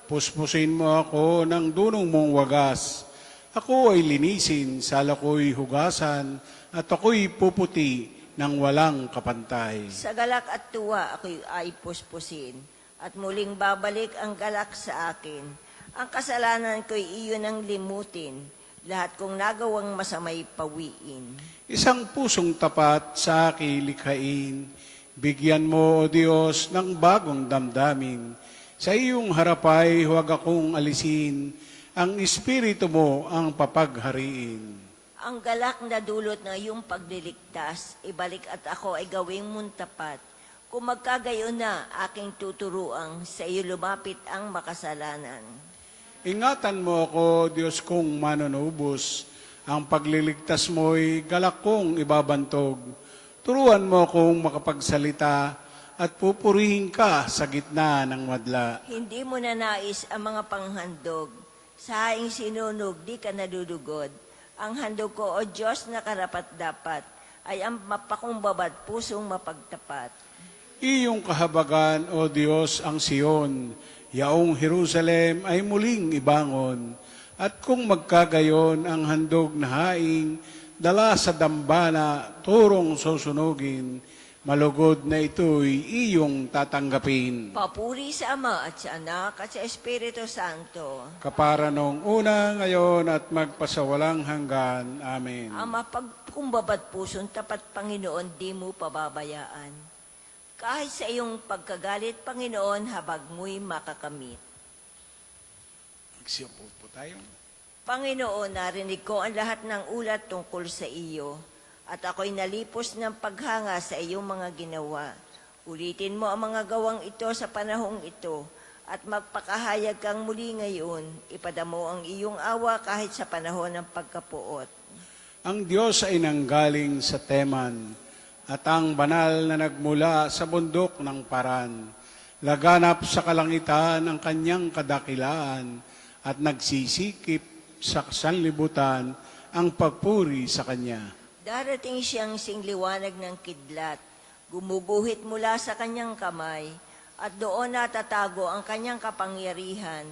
Puspusin mo ako ng dunong mong wagas. Ako ay linisin, sala ko'y hugasan, at ako'y puputi ng walang kapantay.
Sa galak at tuwa ako'y ay puspusin. At muling babalik ang galak sa akin. Ang kasalanan ko'y iyon ang limutin. Lahat kong nagawang masamay pawiin.
Isang pusong tapat sa akin likhain. Bigyan mo, O Diyos, ng bagong damdamin. Sa iyong harapay huwag akong alisin. Ang Espiritu mo ang papaghariin.
Ang galak na dulot ng iyong pagliligtas, ibalik at ako ay gawing mong tapat. Kung magkagayon na aking tuturuang, sa iyo lumapit ang makasalanan.
Ingatan mo ako, Diyos kong manunubos. Ang pagliligtas mo'y galak kong ibabantog. Turuan mo akong makapagsalita at pupurihin ka sa gitna ng madla.
Hindi mo na nais ang mga panghandog. Sa haing sinunog, di ka nadudugod. Ang handog ko, O Diyos na karapat-dapat, ay ang mapakumbabad pusong mapagtapat.
Iyong kahabagan, O Diyos, ang Siyon. Yaong Jerusalem ay muling ibangon. At kung magkagayon ang handog na haing, dala sa dambana, turong susunugin, malugod na ito'y iyong tatanggapin.
Papuri sa Ama at sa Anak at sa Espiritu Santo.
Kapara nung una, ngayon at magpasawalang hanggan. Amen.
Ang mapagkumbabad pusong tapat, Panginoon, di mo pababayaan. Kahit sa iyong pagkagalit, Panginoon, habag mo'y makakamit.
Magsiupo po tayo.
Panginoon, narinig ko ang lahat ng ulat tungkol sa iyo, at ako'y nalipos ng paghanga sa iyong mga ginawa. Ulitin mo ang mga gawang ito sa panahong ito, at magpakahayag kang muli ngayon. Ipadamo ang iyong awa kahit sa panahon ng pagkapuot.
Ang Diyos ay nanggaling sa Teman, at ang banal na nagmula sa bundok ng Paran. Laganap sa kalangitan ang kanyang kadakilaan, at nagsisikip sa sanlibutan ang pagpuri sa kanya.
Darating siyang singliwanag ng kidlat, gumuguhit mula sa kanyang kamay, at doon natatago ang kanyang kapangyarihan.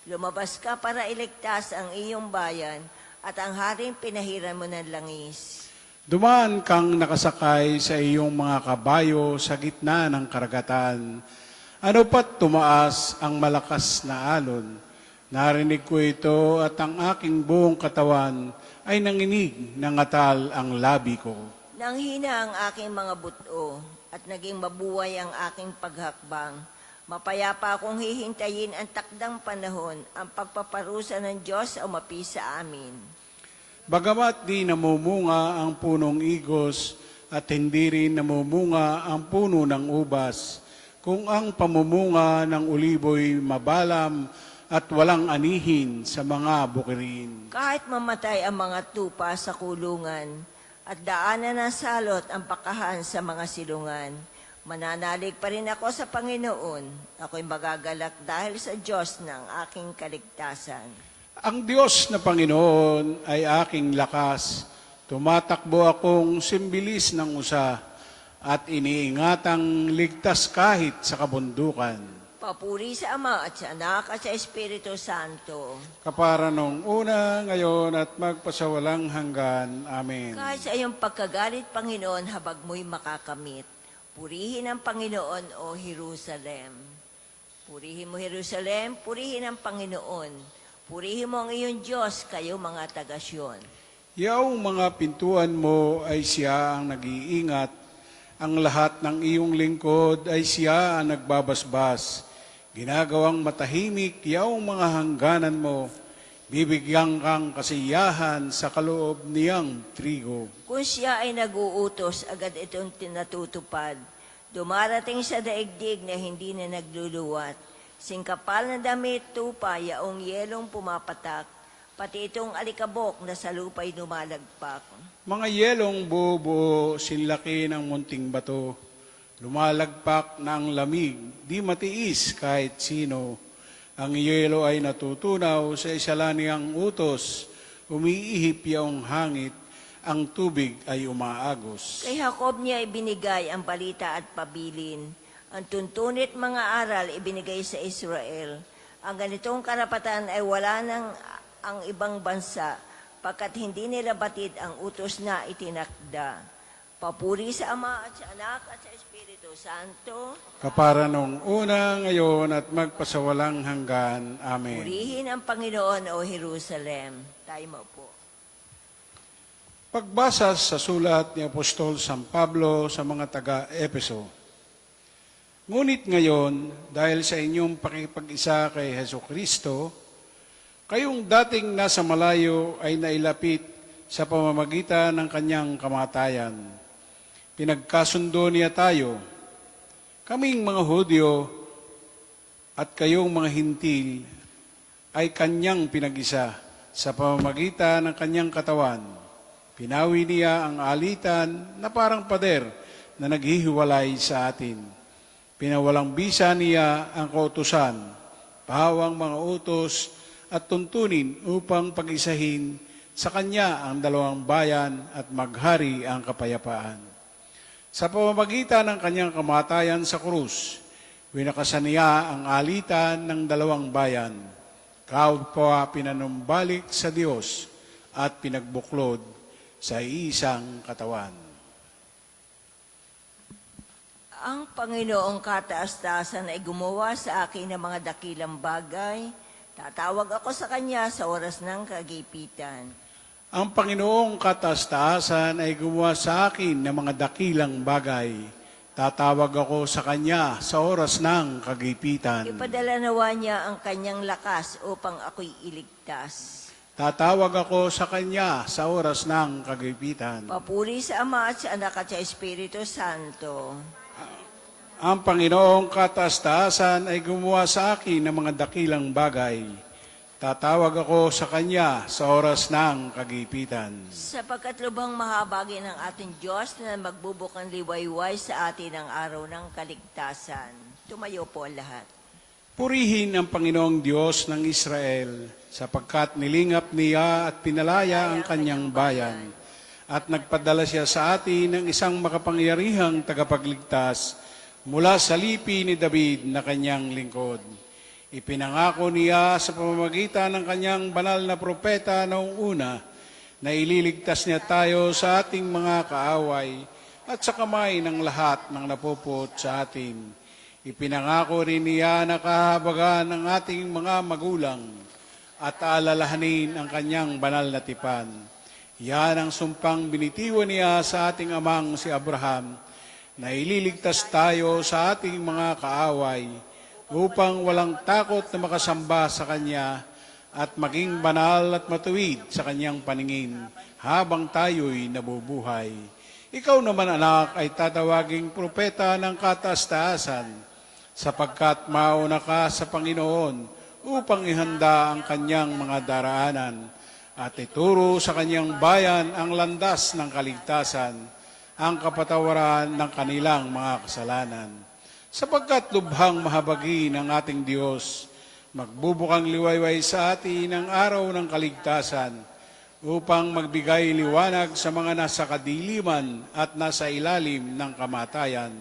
Lumabas ka para iligtas ang iyong bayan, at ang haring pinahiran mo ng langis.
Dumaan kang nakasakay sa iyong mga kabayo sa gitna ng karagatan. Ano pat tumaas ang malakas na alon. Narinig ko ito at ang aking buong katawan ay nanginig ng ngatal ang labi ko.
Nanghina ang aking mga buto at naging mabuhay ang aking paghakbang. Mapayapa akong hihintayin ang takdang panahon, ang pagpaparusa ng Diyos o mapi sa amin.
Bagamat di namumunga ang punong igos at hindi rin namumunga ang puno ng ubas, kung ang pamumunga ng uliboy mabalam at walang anihin sa mga bukirin.
Kahit mamatay ang mga tupa sa kulungan at daanan ng salot ang pakahan sa mga silungan, mananalig pa rin ako sa Panginoon. Ako'y magagalak dahil sa Diyos ng aking kaligtasan.
Ang Diyos na Panginoon ay aking lakas. Tumatakbo akong simbilis ng usa at iniingatang ligtas kahit sa kabundukan.
Papuri sa Ama at sa Anak at sa Espiritu Santo.
Kapara nung una, ngayon at magpasawalang hanggan. Amen.
Kahit sa iyong pagkagalit, Panginoon, habag mo'y makakamit. Purihin ang Panginoon, O Jerusalem. Purihin mo, Jerusalem, purihin ang Panginoon. Purihin mo ang iyong Diyos, kayo mga taga-Syon.
Yaong mga pintuan mo ay siya ang nag-iingat. Ang lahat ng iyong lingkod ay siya ang nagbabasbas. Ginagawang matahimik yaong mga hangganan mo. Bibigyan kang kasiyahan sa kaloob niyang trigo.
Kung siya ay nag-uutos, agad itong tinatutupad. Dumarating sa daigdig na hindi na nagluluwat. Singkapal na damit, tupa, yaong yelong pumapatak, pati itong alikabok na sa lupa'y lumalagpak.
Mga yelong buo-buo, sinlaki ng munting bato. Lumalagpak na ang lamig, di matiis kahit sino. Ang yelo ay natutunaw sa isalaniang utos, umiihip yaong hangit, ang tubig ay umaagos.
Kay Jacob niya ibinigay ang balita at pabilin. Ang tuntunit mga aral ibinigay sa Israel. Ang ganitong karapatan ay wala nang ang ibang bansa, pagkat hindi nila batid ang utos na itinakda. Papuri sa Ama at sa Anak at sa Espiritu Santo.
Kapara nung una, ngayon at magpasawalang hanggan. Amen.
Purihin ang Panginoon, O Jerusalem. Tayo mo po.
Pagbasa sa sulat ni Apostol San Pablo sa mga taga-Epeso. Ngunit ngayon, dahil sa inyong pakipag-isa kay Heso Kristo, kayong dating nasa malayo ay nailapit sa pamamagitan ng kanyang kamatayan. Pinagkasundo niya tayo, kaming mga Hudyo at kayong mga Hintil, ay kanyang pinag-isa sa pamamagitan ng kanyang katawan. Pinawi niya ang alitan na parang pader na naghihiwalay sa atin. Pinawalang bisa niya ang kautusan, pahawang mga utos at tuntunin upang pag-isahin sa kanya ang dalawang bayan at maghari ang kapayapaan. Sa pamamagitan ng kanyang kamatayan sa krus, winakasan niya ang alitan ng dalawang bayan. Kapwa pinanumbalik sa Diyos at pinagbuklod sa isang katawan.
Ang Panginoong kataas-taasan ay gumawa sa akin ng mga dakilang bagay. Tatawag ako sa Kanya sa oras ng kagipitan.
Ang Panginoong kataas-taasan ay gumawa sa akin ng mga dakilang bagay. Tatawag ako sa Kanya sa oras ng kagipitan.
Ipadala nawa niya ang Kanyang lakas upang ako'y iligtas.
Tatawag ako sa Kanya sa oras ng kagipitan.
Papuri sa Ama at sa Anak at sa Espiritu Santo.
Ang Panginoong kataas-taasan ay gumawa sa akin ng mga dakilang bagay. Tatawag ako sa Kanya sa oras ng kagipitan.
Sapagkat lubhang mahabagi ng ating Diyos na magbubukang liwayway sa atin ang araw ng kaligtasan. Tumayo po ang lahat.
Purihin ang Panginoong Diyos ng Israel, sapagkat nilingap niya at pinalaya ang kanyang bayan, at nagpadala siya sa atin ng isang makapangyarihang tagapagligtas mula sa lipi ni David na kanyang lingkod. Ipinangako niya sa pamamagitan ng kanyang banal na propeta noong una na ililigtas niya tayo sa ating mga kaaway at sa kamay ng lahat ng napuput sa atin. Ipinangako rin niya na kahabagan ng ating mga magulang at alalahanin ang kanyang banal na tipan. Yan ang sumpang binitiwan niya sa ating amang si Abraham na ililigtas tayo sa ating mga kaaway upang walang takot na makasamba sa Kanya at maging banal at matuwid sa Kanyang paningin habang tayo'y nabubuhay. Ikaw naman, anak, ay tatawaging propeta ng kataas-taasan, sapagkat mauna ka sa Panginoon upang ihanda ang kanyang mga daraanan at ituro sa kanyang bayan ang landas ng kaligtasan, ang kapatawaran ng kanilang mga kasalanan. Sapagkat lubhang mahabagi ng ating Diyos, magbubukang liwayway sa atin ang araw ng kaligtasan upang magbigay liwanag sa mga nasa kadiliman at nasa ilalim ng kamatayan,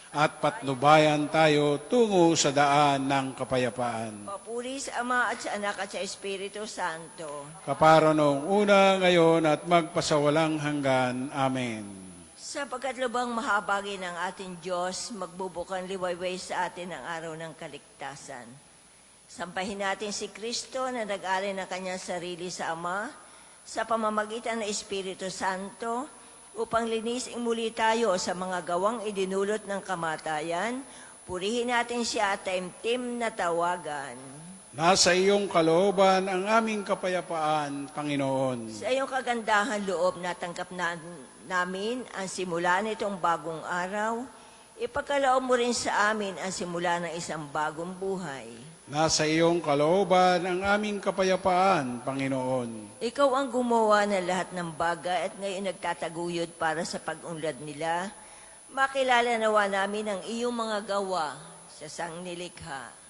at patnubayan tayo tungo sa daan ng kapayapaan.
Papuri sa Ama at sa Anak at sa Espiritu Santo.
Kapara noong una, ngayon, at magpasawalang hanggan. Amen.
Sapagkat lubhang mahabagi ng ating Diyos, magbubukang liwayway sa atin ang araw ng kaligtasan. Sampahin natin si Kristo na nag-alay ng kanyang sarili sa Ama sa pamamagitan ng Espiritu Santo upang linising muli tayo sa mga gawang idinulot ng kamatayan. Purihin natin siya at taimtim na tawagan.
Nasa iyong kalooban ang aming kapayapaan, Panginoon.
Sa iyong kagandahan loob, natanggap namin ang simula nitong bagong araw. Ipagkaloob mo rin sa amin ang simula ng isang bagong buhay.
Nasa iyong kalooban ang aming kapayapaan, Panginoon.
Ikaw ang gumawa ng lahat ng bagay at ngayon nagtataguyod para sa pag-unlad nila. Makilala nawa namin ang iyong mga gawa sa sangnilikha.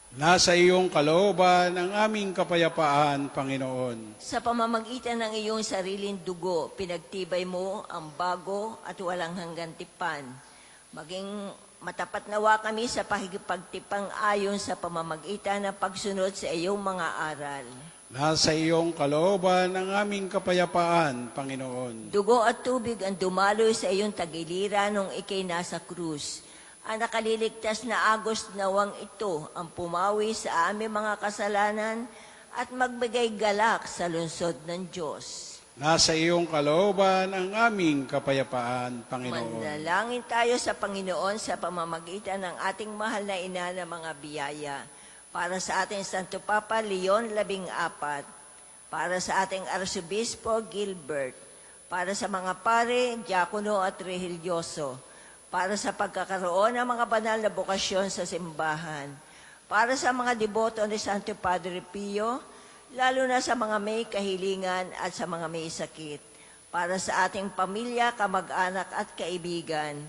Nasa iyong kalooban ang aming kapayapaan, Panginoon.
Sa pamamagitan ng iyong sariling dugo, pinagtibay mo ang bago at walang hanggang tipan. Maging matapat nawa kami sa pagtipang ayon sa pamamagitan ng pagsunod sa iyong mga aral.
Nasa iyong kalooban ang aming kapayapaan, Panginoon.
Dugo at tubig ang dumaloy sa iyong tagiliran nung ikay nasa krus. Ang nakaliligtas na agos nawang ito ang pumawi sa aming mga kasalanan at magbigay galak sa lungsod ng Diyos.
Nasa iyong kalooban ang aming kapayapaan, Panginoon.
Manalangin tayo sa Panginoon sa pamamagitan ng ating mahal na ina ng mga biyaya. Para sa ating Santo Papa Leon 14, para sa ating Arsobispo Gilbert, para sa mga pare, diakono at religyoso, para sa pagkakaroon ng mga banal na bokasyon sa simbahan, para sa mga deboto ni Santo Padre Pio, lalo na sa mga may kahilingan at sa mga may sakit, para sa ating pamilya, kamag-anak at kaibigan,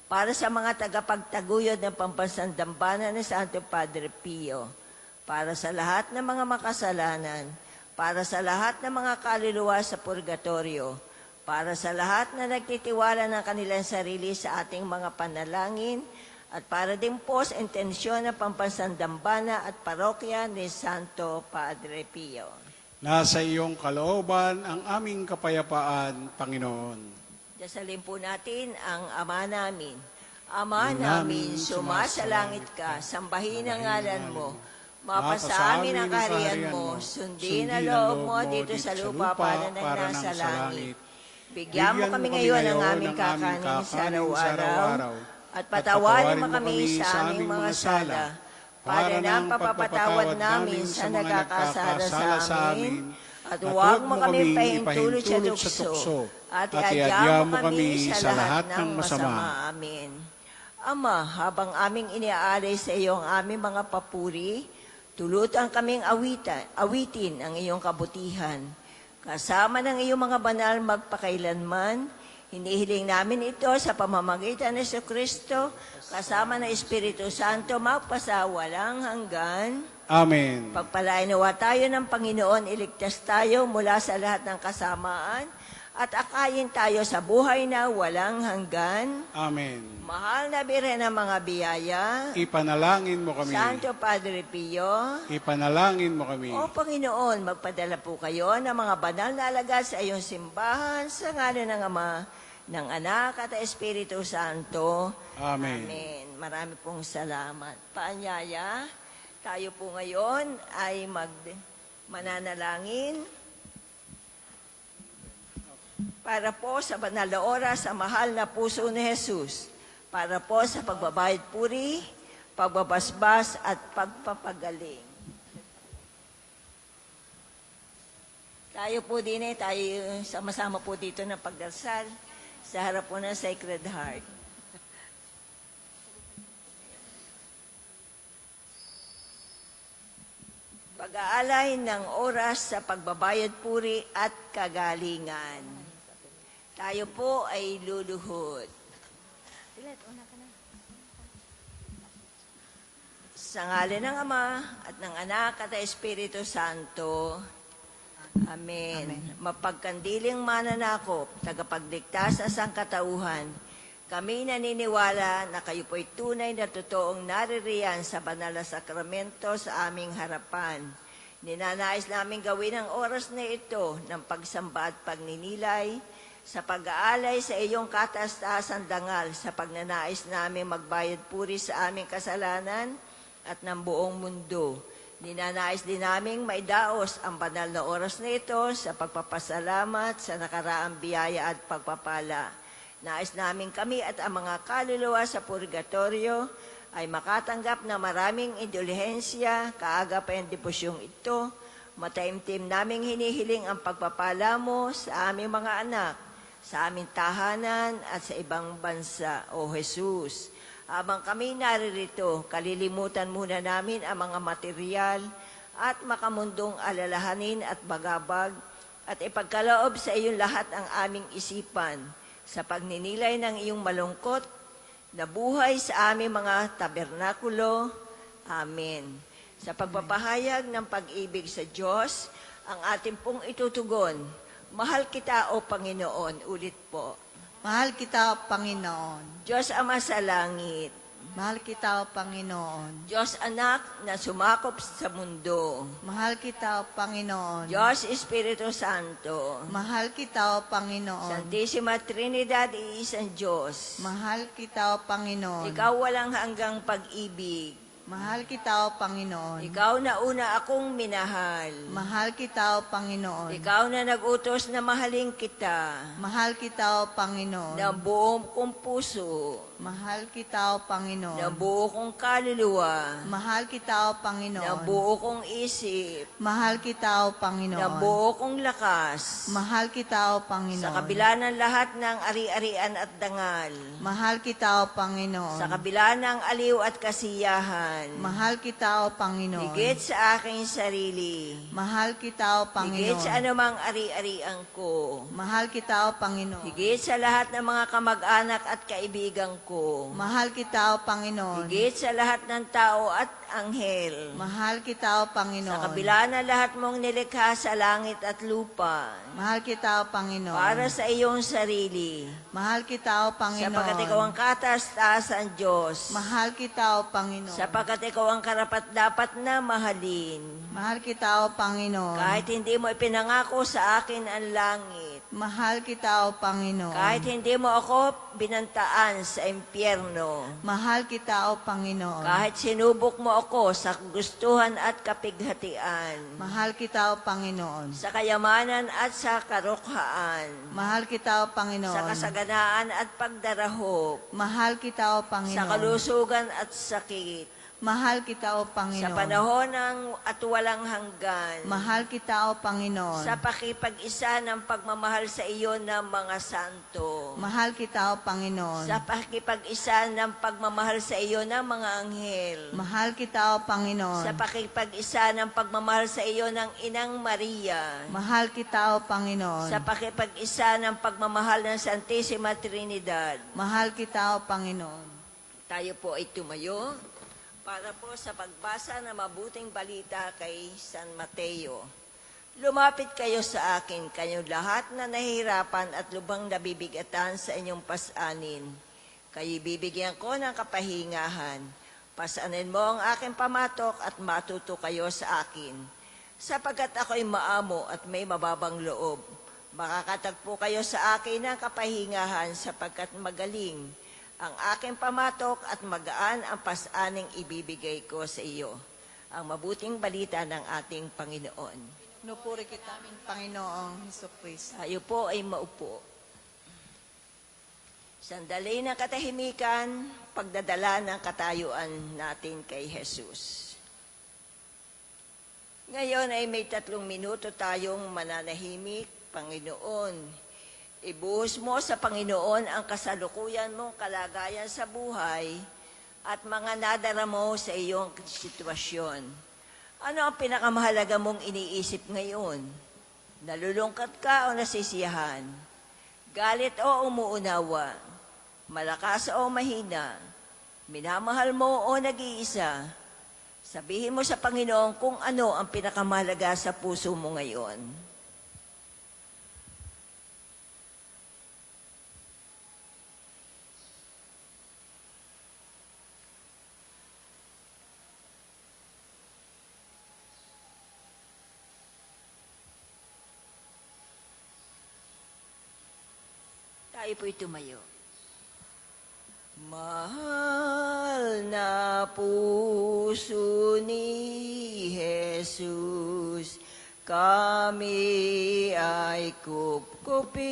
para sa mga tagapagtaguyod ng Pambansang Dambana ni Santo Padre Pio, para sa lahat ng mga makasalanan, para sa lahat ng mga kaluluwa sa purgatorio, para sa lahat na nagtitiwala ng kanilang sarili sa ating mga panalangin, at para din po sa intensyon ng Pambansang Dambana at Parokya ni Santo Padre Pio.
Nasa iyong kalooban ang aming kapayapaan, Panginoon.
Dasalin po natin ang Ama namin. Ama namin, sumasalangit ka, sambahin ang ngalan mo. Mapasa amin ang kaharian mo, sundin ang loob mo dito sa lupa para nang nasa langit. Bigyan mo kami ngayon ng aming kakanin sa araw-araw, at patawarin mo kami sa aming mga sala, para na papapatawad namin sa nagkakasala sa amin, at huwag mo kami pahintulot sa tukso, at iadya mo kami sa lahat ng masama. Amen. Ama, habang aming iniaalay sa iyo ang aming mga papuri, tulutan kaming awitin ang iyong kabutihan. Kasama ng iyong mga banal magpakailanman, hinihiling namin ito sa pamamagitan ni Kristo, kasama ng Espiritu Santo, magpasawalang hanggan.
Amen.
Pagpalain nawa tayo ng Panginoon, iligtas tayo mula sa lahat ng kasamaan, at akayin tayo sa buhay na walang hanggan.
Amen.
Mahal na Birhen ng mga biyaya,
Ipanalangin mo kami.
Santo Padre Pio,
Ipanalangin mo kami.
O Panginoon, magpadala po kayo ng mga banal na alagad sa iyong simbahan sa ngalan ng Ama, ng Anak at Espiritu Santo.
Amen.
Amen. Marami pong salamat. Paanyaya, tayo po ngayon ay mananalangin para po sa banal na oras sa mahal na puso ni Jesus, para po sa pagbabayad puri, pagbabasbas at pagpapagaling. Tayo po din tayo sama-sama po dito ng pagdasal sa harap po ng Sacred Heart. Pag-aalay ng oras sa pagbabayad puri at kagalingan. Tayo po ay luluhod. Sa ngalan ng Ama at ng Anak at ng Espiritu Santo. Amen. Mapagkandiling mananakop, tagapagligtas sa sangkatauhan, kami naniniwala na kayo po'y tunay na totoong naririyan sa banal na sakramento sa aming harapan. Ninanais namin gawin ang oras na ito ng pagsamba at pagninilay sa pag-aalay sa iyong kataas-taasan dangal sa pagnanais namin magbayad puri sa aming kasalanan at ng buong mundo. Ninanais din naming maidaos ang banal na oras na ito sa pagpapasalamat sa nakaraang biyaya at pagpapala. Nais namin kami at ang mga kaluluwa sa purgatorio ay makatanggap na maraming indulhensya, kaagap ang deposyong ito. Mataimtim naming hinihiling ang pagpapala mo sa aming mga anak, sa aming tahanan at sa ibang bansa, O Jesus. Habang kami naririto, kalilimutan muna namin ang mga material at makamundong alalahanin at bagabag at ipagkaloob sa iyong lahat ang aming isipan sa pagninilay ng iyong malungkot na buhay sa aming mga tabernakulo. Amen. Sa pagpapahayag ng pag-ibig sa Diyos, ang ating pong itutugon, mahal kita o Panginoon, ulit po.
Mahal kita, Panginoon.
Diyos Ama sa langit,
Mahal kita, Panginoon.
Diyos Anak na sumakop sa mundo,
Mahal kita, Panginoon.
Diyos Espiritu Santo,
Mahal kita, Panginoon.
Santissima Trinidad, iisang Diyos,
Mahal kita, Panginoon.
Ikaw walang hanggang pag-ibig,
Mahal kita, Panginoon.
Ikaw na una akong minahal,
Mahal kita, Panginoon.
Ikaw na nag-utos na mahalin kita,
Mahal kita, Panginoon.
ng buong kong puso,
Mahal kita,
ng
Panginoon.
buo kong kaluluwa,
Mahal kita,
ng
Panginoon.
buo kong isip,
Mahal kita,
ng
Panginoon.
buo kong lakas,
Mahal kita, Panginoon.
sa kabila ng lahat ng ari-arian at dangal,
Mahal kita, Panginoon.
sa kabila ng aliw at kasiyahan, kahilingan.
Mahal kita, O Panginoon.
Higit sa aking sarili.
Mahal kita, O
Higit sa
Panginoon.
anumang ari-arian ko.
Mahal kita, O Panginoon.
Higit sa lahat ng mga kamag-anak at kaibigan ko.
Mahal kita, O Panginoon.
Higit sa lahat ng tao at anghel.
Mahal kita, O Panginoon.
Sa kabila ng lahat mong nilikha sa langit at lupa.
Mahal kita, O Panginoon.
Para sa iyong sarili.
Mahal kita, O Panginoon.
Sapagkat ikaw ang kataas-taasan Diyos.
Mahal kita, O Panginoon.
Sapagkat ikaw ang karapat-dapat na mahalin.
Mahal kita, O Panginoon.
Kahit hindi mo ipinangako sa akin ang langit.
Mahal kita, O Panginoon.
Kahit hindi mo ako binantaan sa impyerno.
Mahal kita, O Panginoon.
Kahit sinubok mo ako sa gustuhan at kapighatian.
Mahal kita, O Panginoon.
Sa kayamanan at sa karukhaan.
Mahal kita, O Panginoon.
Sa kasaganaan at pagdarahop.
Mahal kita, O Panginoon.
Sa kalusugan at sakit.
Mahal kita, O
Sa
Panginoon.
panahon ng at walang hanggan.
Mahal kita, O Panginoon.
Sa pakipag-isa ng pagmamahal sa iyo ng mga santo.
Mahal kita, O Panginoon.
Sa pakipag-isa ng pagmamahal sa iyo ng mga anghel.
Mahal kita, O Panginoon.
Sa pakipag-isa ng pagmamahal sa iyo ng Inang Maria.
Mahal kita, O Panginoon.
Sa pakipag-isa ng pagmamahal ng Santissima Trinidad.
Mahal kita, O Panginoon.
Tayo po ay tumayo para po sa pagbasa ng mabuting balita kay San Mateo. Lumapit kayo sa akin, kayong lahat na nahihirapan at lubhang nabibigatan sa inyong pasanin. Kayo bibigyan ko ng kapahingahan. Pasanin mo ang aking pamatok at matuto kayo sa akin. Sapagkat ako'y maamo at may mababang loob. Makakatagpo kayo sa akin ng kapahingahan sapagkat magaling ang aking pamatok at magaan ang pasaning ibibigay ko sa iyo. Ang mabuting balita ng ating Panginoon.
Pinupuri kita, aming Panginoong Hesukristo.
Tayo po ay maupo. Sandali ng katahimikan, pagdadala ng katayuan natin kay Jesus. Ngayon ay may 3 minuto tayong mananahimik, Panginoon. Ibuhos mo sa Panginoon ang kasalukuyan mong kalagayan sa buhay at mga nadara mo sa iyong sitwasyon. Ano ang pinakamahalaga mong iniisip ngayon? Nalulungkot ka o nasisiyahan? Galit o umuunawa? Malakas o mahina? Minamahal mo o nag-iisa? Sabihin mo sa Panginoon kung ano ang pinakamahalaga sa puso mo ngayon. Tayo po'y tumayo. Mahal na puso ni Jesus, kami ay kupkupin.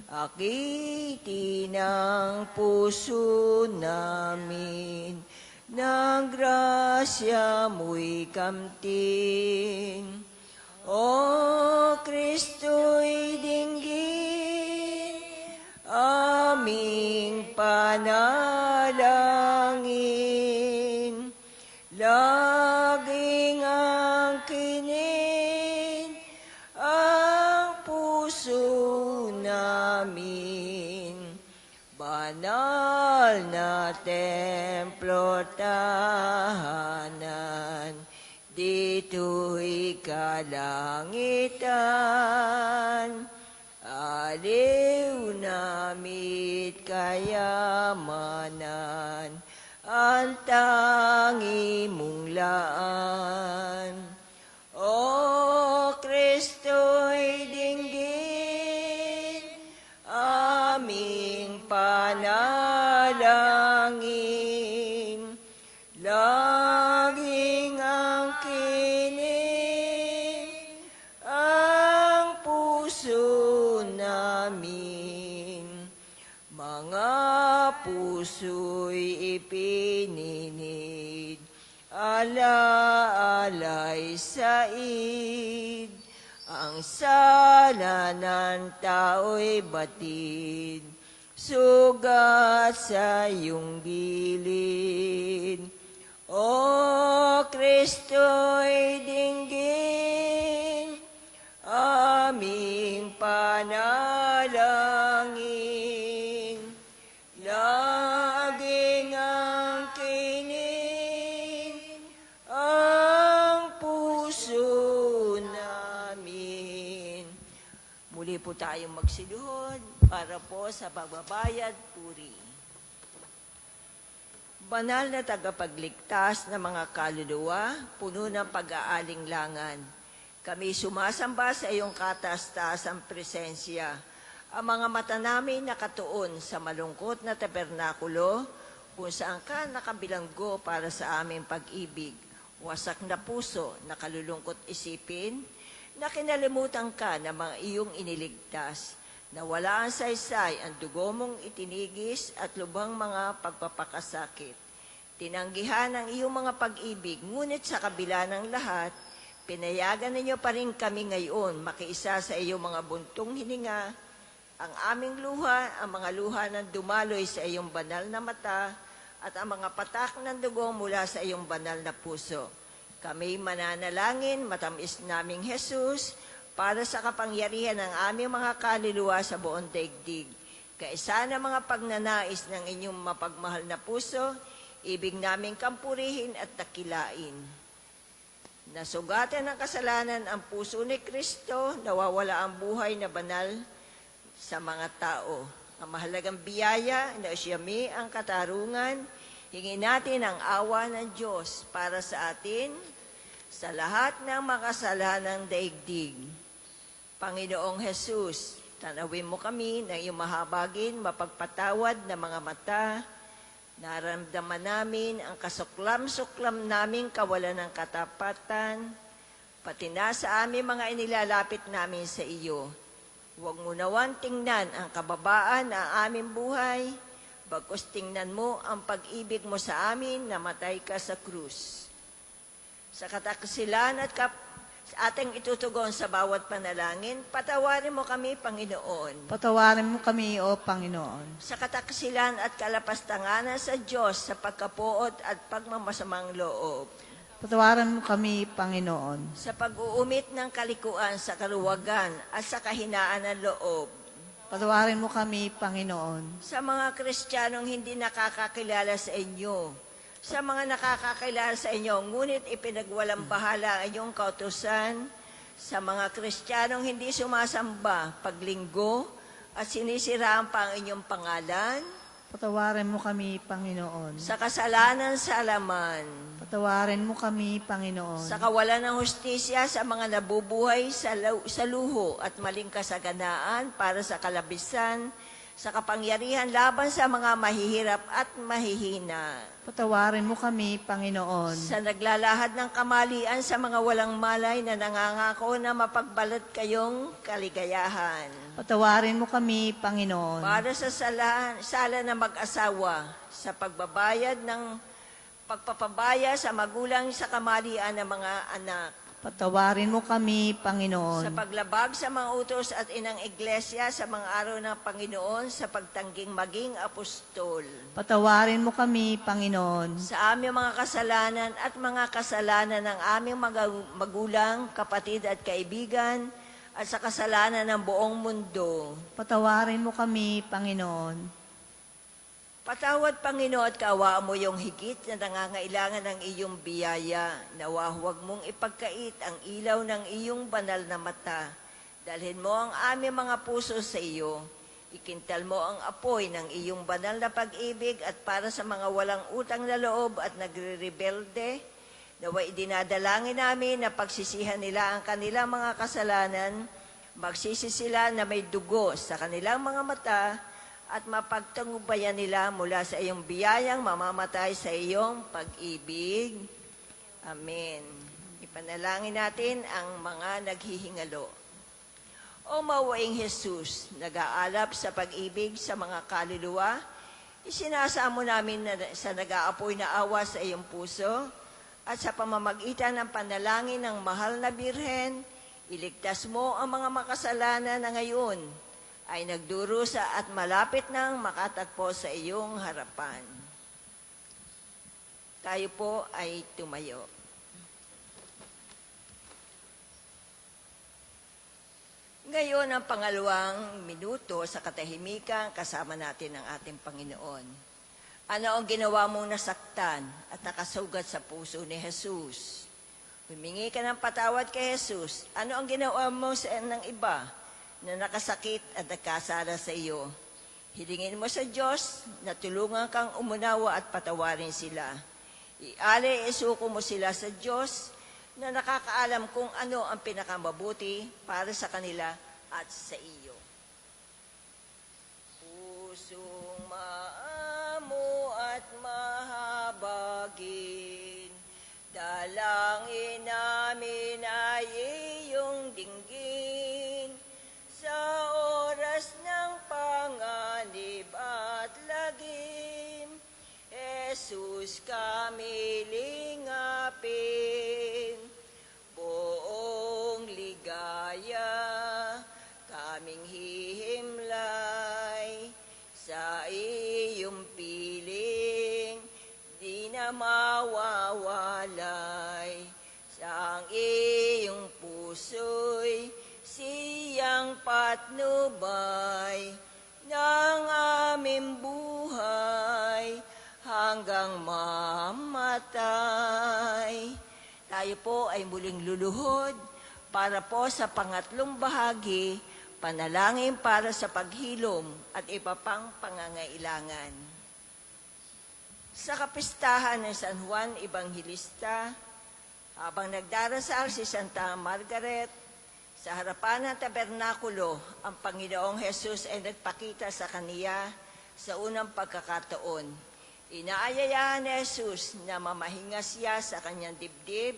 Akitin ang puso namin, ng grasya mo'y kamtin. O Kristo'y dinggin, aming panalangin, laging angkinin ang puso namin. Banal na templo tahanan, dito'y kalangitan. Aliw namit kayamanan, ang tangi mong laan. O Kristo'y dinggin, aming panalangin, laging angkinin ang puso namin. Mga puso'y ipininid, alaalay sa id, ang sala ng tao'y batid, sugat sa iyong gilid. O Kristo'y dinggin, aming panalangin. Laging angkinin ang puso namin. Muli po tayong magsiluhod para po sa pagbabayad puri. Banal na tagapagligtas ng mga kaluluwa, puno ng pag-aalinglangan. Kami sumasamba sa iyong kataas-taasang presensya. Ang mga mata namin nakatuon sa malungkot na tabernakulo, kung saan ka nakabilanggo para sa aming pag-ibig. Wasak na puso, nakalulungkot isipin, na kinalimutan ka ng mga iyong iniligtas, na wala ang saysay ang dugo mong itinigis at lubhang mga pagpapakasakit. Tinanggihan ang iyong mga pag-ibig, ngunit sa kabila ng lahat, pinayagan ninyo pa rin kami ngayon makiisa sa iyong mga buntong hininga, ang aming luha, ang mga luha ng dumaloy sa iyong banal na mata, at ang mga patak ng dugo mula sa iyong banal na puso. Kami mananalangin, matamis naming Jesus, para sa kapangyarihan ng aming mga kaluluwa sa buong daigdig. Kaisa ng mga pagnanais ng inyong mapagmahal na puso, ibig naming kampurihin at dakilain. Nasugatan ng kasalanan ang puso ni Kristo, nawawala ang buhay na banal sa mga tao. Ang mahalagang biyaya na siyami ang katarungan, hingin natin ang awa ng Diyos para sa atin, sa lahat ng makasalanang daigdig. Panginoong Jesus, tanawin mo kami ng iyong mahabagin, mapagpatawad na mga mata. Naramdaman namin ang kasuklam-suklam naming kawalan ng katapatan, pati na sa aming mga inilalapit namin sa iyo. Huwag mo nawan tingnan ang kababaan ng aming buhay, bagkus tingnan mo ang pag-ibig mo sa amin na matay ka sa krus. Sa kataksilan at ating itutugon sa bawat panalangin, patawarin mo kami, Panginoon.
Patawarin mo kami, O Panginoon.
Sa kataksilan at kalapastanganan sa Diyos sa pagkapuot at pagmamasamang loob.
Patawarin mo kami, Panginoon.
Sa pag-uumit ng kalikuan sa kaluwagan at sa kahinaan ng loob.
Patawarin mo kami, Panginoon.
Sa mga Kristiyanong hindi nakakakilala sa inyo, sa mga nakakakilala sa inyo, ngunit ipinagwalang bahala ang inyong kautusan, sa mga Kristiyanong hindi sumasamba paglinggo at sinisiraan pa ang inyong pangalan,
Patawarin mo kami, Panginoon.
sa kasalanan sa alaman,
Patawarin mo kami, Panginoon.
sa kawalan ng hustisya sa mga nabubuhay sa luho at maling kasaganaan para sa kalabisan, sa kapangyarihan laban sa mga mahihirap at mahihina.
Patawarin mo kami, Panginoon.
Sa naglalahad ng kamalian sa mga walang malay na nangangako na mapagbalot kayong kaligayahan.
Patawarin mo kami, Panginoon.
Para sa sala ng mag-asawa, sa pagpapabaya sa magulang sa kamalian ng mga anak.
Patawarin mo kami,
Sa
Panginoon.
paglabag sa mga utos at inang iglesia sa mga araw ng Panginoon, sa pagtangging maging apostol.
Patawarin mo kami, Panginoon.
Sa aming mga kasalanan at mga kasalanan ng aming magulang, kapatid at kaibigan, at sa kasalanan ng buong mundo.
Patawarin mo kami, Panginoon.
Patawad, Panginoon, at kaawaan mo yung higit na nangangailangan ng iyong biyaya. Nawa huwag mong ipagkait ang ilaw ng iyong banal na mata. Dalhin mo ang aming mga puso sa iyo. Ikintal mo ang apoy ng iyong banal na pag-ibig at para sa mga walang utang na loob at nagre-rebelde, nawa idinadalangin namin na pagsisihan nila ang kanilang mga kasalanan, magsisi sila na may dugo sa kanilang mga mata, at mapagtagumpayan nila mula sa iyong biyayang mamamatay sa iyong pag-ibig. Amen. Ipanalangin natin ang mga naghihingalo. O mawaing Jesus, nag-aalap sa pag-ibig sa mga kaluluwa, isinasamo namin sa nag-aapoy na awa sa iyong puso, at sa pamamagitan ng panalangin ng mahal na Birhen, iligtas mo ang mga makasalanan na ngayon, ay nagdurusa at malapit nang makatagpo sa iyong harapan. Tayo po ay tumayo. Ngayon ang pangalawang minuto sa katahimikan, kasama natin ang ating Panginoon. Ano ang ginawa mong nasaktan at nakasugat sa puso ni Jesus? Humingi ka ng patawad kay Jesus. Ano ang ginawa mo sa ng iba na nakasakit at nagkasala sa iyo? Hilingin mo sa Diyos na tulungan kang umunawa at patawarin sila. Isuko mo sila sa Diyos na nakakaalam kung ano ang pinakamabuti para sa kanila at sa iyo. Pusong maamo at mahabagin, dalangin namin ay iyong dinggin. Sa oras ng panganib at lagim, Jesus kami lingapin. Buong ligaya, kaming hihimlay sa iyong piling, di na mawawalay. Sa iyong puso'y siyang patnubay ng aming buhay hanggang mamatay. Tayo po ay muling luluhod para po sa pangatlong bahagi, panalangin para sa paghilom at iba pang pangangailangan. Sa kapistahan ng San Juan Evangelista, habang nagdarasal si Santa Margaret, sa harapan ng tabernakulo, ang Panginoong Jesus ay nagpakita sa kaniya sa unang pagkakataon. Inaayaya ni Jesus na mamahinga siya sa kanyang dibdib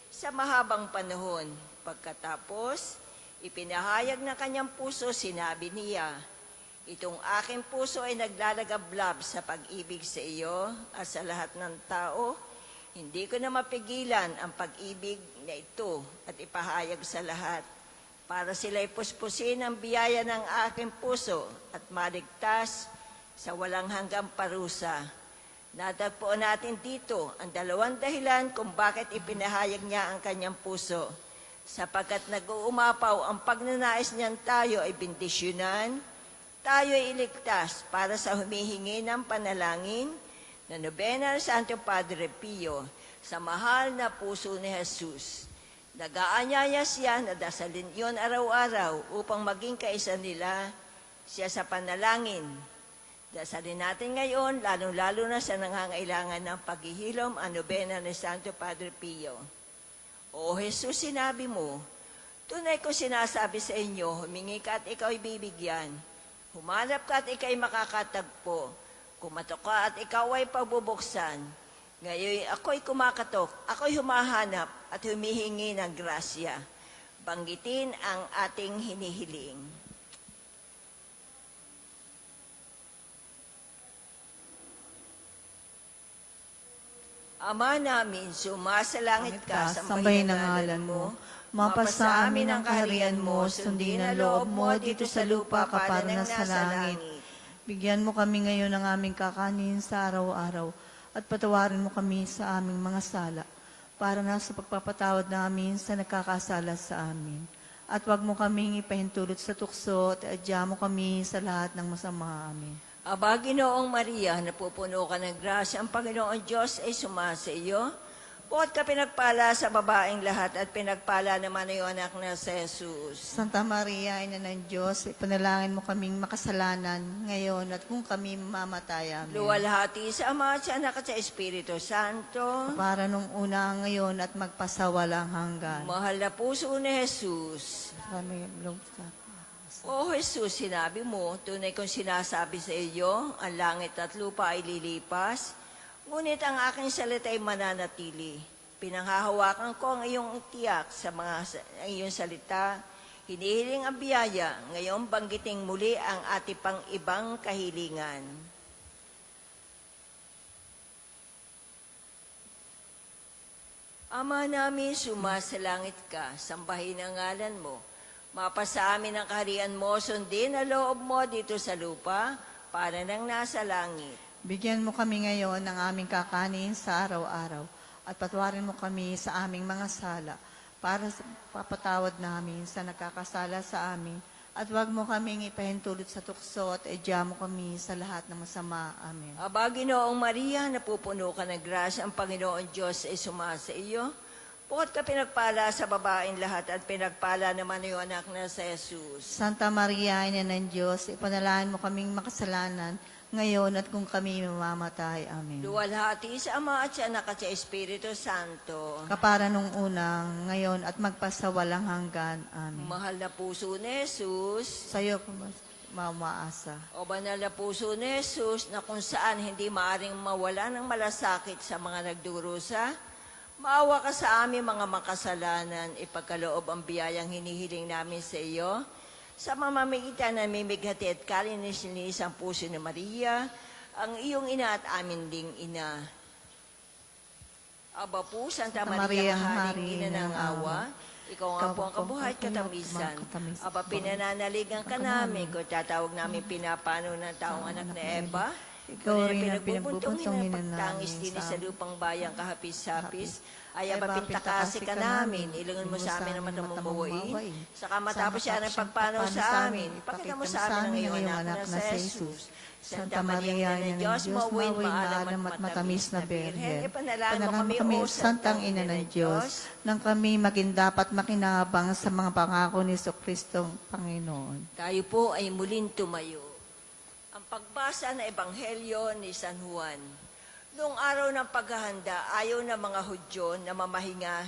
sa mahabang panahon. Pagkatapos, ipinahayag ng kanyang puso, sinabi niya, "Itong aking puso ay naglalagablab sa pag-ibig sa iyo at sa lahat ng tao. Hindi ko na mapigilan ang pag-ibig na ito at ipahayag sa lahat para sila'y puspusin ang biyaya ng aking puso at maligtas sa walang hanggang parusa." Natagpuan natin dito ang dalawang dahilan kung bakit ipinahayag niya ang kanyang puso. Sapagkat nag-uumapaw ang pagnanais niyan tayo ay bendisyonan, tayo ay iligtas para sa humihingi ng panalangin na nobena ng Santo Padre Pio sa mahal na puso ni Jesus. Nag-aanyaya siya na dasalin iyon araw-araw upang maging kaisa nila siya sa panalangin. Dasalin natin ngayon, lalong-lalo na sa nangangailangan ng paghihilom, ang nobena ni Santo Padre Pio. O Jesus, sinabi mo, tunay ko sinasabi sa inyo, humingi ka at ikaw ay bibigyan. Humanap ka at ikaw ay makakatagpo. Kumatok ka at ikaw ay pabubuksan. Ngayon ako'y kumakatok, ako'y humahanap at humihingi ng grasya. Banggitin ang ating hinihiling. Ama namin, sumasalangit ka,
sambahin ang ngalan mo. Mapasa amin ang kaharian mo, sundin ang loob mo dito sa lupa kapag nasa langit. Bigyan mo kami ngayon ng aming kakanin sa araw-araw at patawarin mo kami sa aming mga sala para na sa pagpapatawad namin sa nagkakasala sa amin. At huwag mo kaming ipahintulot sa tukso at adya mo kami sa lahat ng masama. Amin.
Aba, Ginoong Maria, napupuno ka ng grasya, ang Panginoong Diyos ay sumasa iyo. Bukod ka pinagpala sa babaeng lahat at pinagpala naman ang iyong anak na si Jesus.
Santa Maria, Ina ng Diyos, ipanalangin mo kaming makasalanan ngayon at kung kami mamamatay. Amen.
Luwalhati sa Ama at sa Anak at sa Espiritu Santo.
Para nung una ngayon at magpasawalang hanggan.
Mahal na puso ni Jesus.
Kami loob sa
O Jesus, sinabi mo, tunay kong sinasabi sa iyo, ang langit at lupa ay lilipas, ngunit ang aking salita ay mananatili. Pinanghahawakan ko ang iyong tiyak sa ang iyong salita. Hinihiling ang biyaya, ngayon banggiting muli ang ating pang ibang kahilingan. Ama namin, sumasalangit ka, sambahin ang ngalan mo. Mapasa amin ang kaharian mo, sundin ang loob mo dito sa lupa, para nang nasa langit.
Bigyan mo kami ngayon ng aming kakanin sa araw-araw at patawarin mo kami sa aming mga sala para sa papatawad namin sa nagkakasala sa amin. At huwag mo kaming ipahintulot sa tukso at idya mo kami sa lahat ng masama. Amen.
Aba, Ginoong Maria, napupuno ka ng grasya, ang Panginoon Diyos ay sumasa iyo. Bukod ka pinagpala sa babaeng lahat at pinagpala naman iyong anak na sa Jesus.
Santa Maria, Ina ng Diyos, ipanalangin mo kaming makasalanan ngayon at kung kami mamamatay. Amen.
Luwalhati sa Ama at sa Anak at sa Espiritu Santo.
Kapara nung unang, ngayon at magpasawalang hanggan. Amen.
Mahal na puso ni Jesus,
Sa'yo mamaasa.
o banal na puso ni Jesus, na kung saan hindi maaring mawala ng malasakit sa mga nagdurusa, maawa ka sa amin mga makasalanan, ipagkaloob ang biyayang hinihiling namin sa iyo, sa mamamagitan ng mimighati at kalinis-linis ang puso ni Maria, ang iyong ina at amin ding ina. Aba po, Santa Maria, Maharing Ina ng Awa, ikaw nga po ang kabuhay at katamisan. Aba, pinananaligan ka namin kung tatawag namin pinapano ng taong anak na Eva.
Ikaw rin ang
pinagbubuntong
pinagbubuntungan
pagtangis
namin
din sa lupang bayang kahapis-hapis. Ay,
Ay,
aba, pintakasi ka namin. Ilungan mo sa amin ang matamong bawain. Saka matapos siya ng pagpanaw sa amin. Ipakita mo sa amin ang iyong anak na sa Jesus. Santa Maria, Ina ng Diyos, mawin, maalam at matamis na Birhen. Ipanalangin mo kami, O
Santang Ina ng Diyos, nang kami maging dapat makinabang sa mga pangako ni Kristong Panginoon.
Tayo po ay muling tumayo. Ang pagbasa ng Ebanghelyo ni San Juan. Noong araw ng paghahanda, ayaw ng mga Hudyo na mamahinga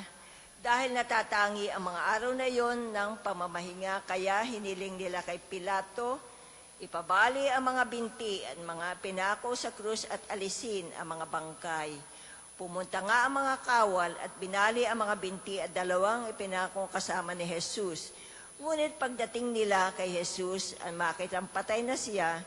dahil natatangi ang mga araw na yon ng pamamahinga, kaya hiniling nila kay Pilato, ipabali ang mga binti at mga pinako sa krus at alisin ang mga bangkay. Pumunta nga ang mga kawal at binali ang mga binti at dalawang ipinako kasama ni Jesus. Ngunit pagdating nila kay Jesus, ang makitang patay na siya,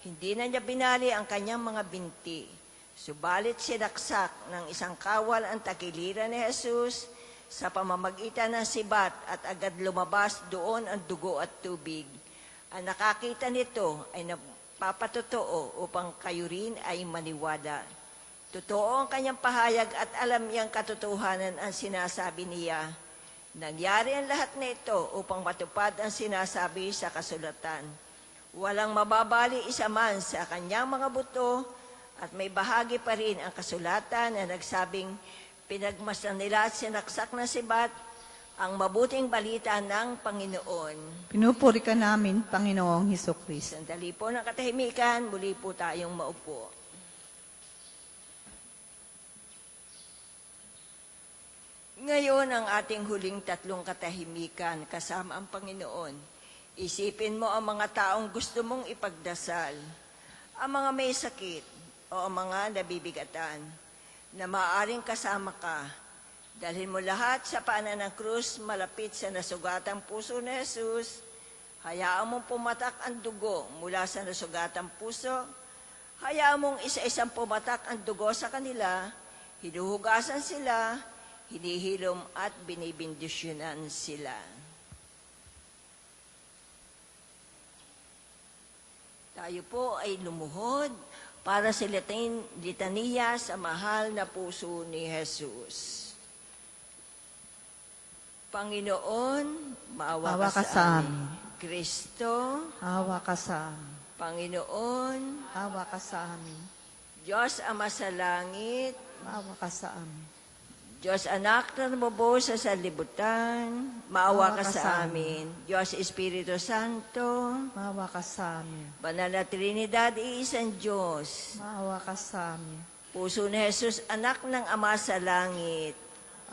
hindi na niya binali ang kanyang mga binti. Subalit sinaksak ng isang kawal ang takiliran ni Jesus sa pamamagitan ng sibat at agad lumabas doon ang dugo at tubig. Ang nakakita nito ay napapatotoo upang kayo rin ay maniwala. Totoo ang kanyang pahayag at alam niyang katotohanan ang sinasabi niya. Nangyari ang lahat na ito upang matupad ang sinasabi sa kasulatan. Walang mababali isa man sa kanyang mga buto at may bahagi pa rin ang kasulatan na nagsabing pinagmasdan nila at sinaksak na sibat ang mabuting balita ng Panginoon.
Pinupuri ka namin, Panginoong Hesukristo.
Sandali po ng katahimikan, muli po tayong maupo. Ngayon ang ating huling tatlong katahimikan kasama ang Panginoon. Isipin mo ang mga taong gusto mong ipagdasal, ang mga may sakit o ang mga nabibigatan na maaaring kasama ka. Dalhin mo lahat sa paanan ng krus malapit sa nasugatang puso ni Jesus. Hayaan mong pumatak ang dugo mula sa nasugatang puso. Hayaan mong isa-isang pumatak ang dugo sa kanila. Hinuhugasan sila, hinihilom at binibindisyonan sila. Tayo po ay lumuhod para sa litaniya sa mahal na puso ni Jesus. Panginoon, maawa ka sa amin. Kristo,
Awa ka sa amin.
Panginoon,
Awa ka sa amin.
Diyos Ama sa langit,
Awa ka sa amin.
Diyos Anak na nabubuhos sa sanlibutan, maawa ka sa amin. Diyos Espiritu Santo,
Awa ka sa amin.
Banal na Trinidad, iisang Diyos.
Awa ka sa amin.
Puso ni Jesus, anak ng Ama sa langit.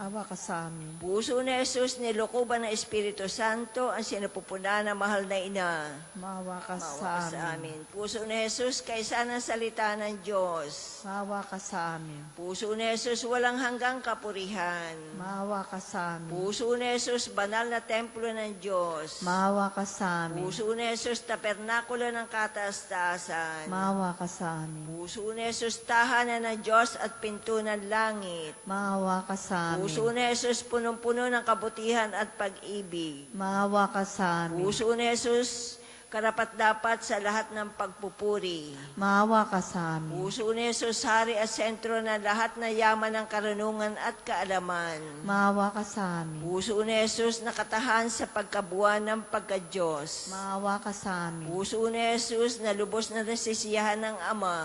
Awa ka sa amin.
Puso ni Jesus, nilukuban ng Espiritu Santo, ang sinapupunan ng mahal na ina.
Maawa ka
Maawa ka
sa
sa
amin.
amin. Puso ni Jesus, kaysa ng salita ng Diyos.
Maawa ka sa amin.
Puso ni Jesus, walang hanggang kapurihan.
Maawa ka sa amin.
Puso ni Jesus, banal na templo ng Diyos.
Maawa ka sa amin.
Puso ni Jesus, tabernakulo ng kataas-taasan.
Maawa ka sa amin.
Puso ni Jesus, tahanan ng Diyos at pinto ng langit.
Maawa ka sa amin.
Puso ni Jesus punong-puno ng kabutihan at pag-ibig.
Maawa ka sa amin.
Puso ni Jesus karapat-dapat sa lahat ng pagpupuri.
Maawa ka sa amin.
Puso ni Jesus hari at sentro ng lahat na yaman ng karunungan at kaalaman.
Maawa ka sa amin.
Puso ni Jesus nakatahan sa pagkabuuan ng pagka-Diyos.
Maawa ka sa amin.
Puso ni Jesus na lubos na nasisiyahan ng Ama.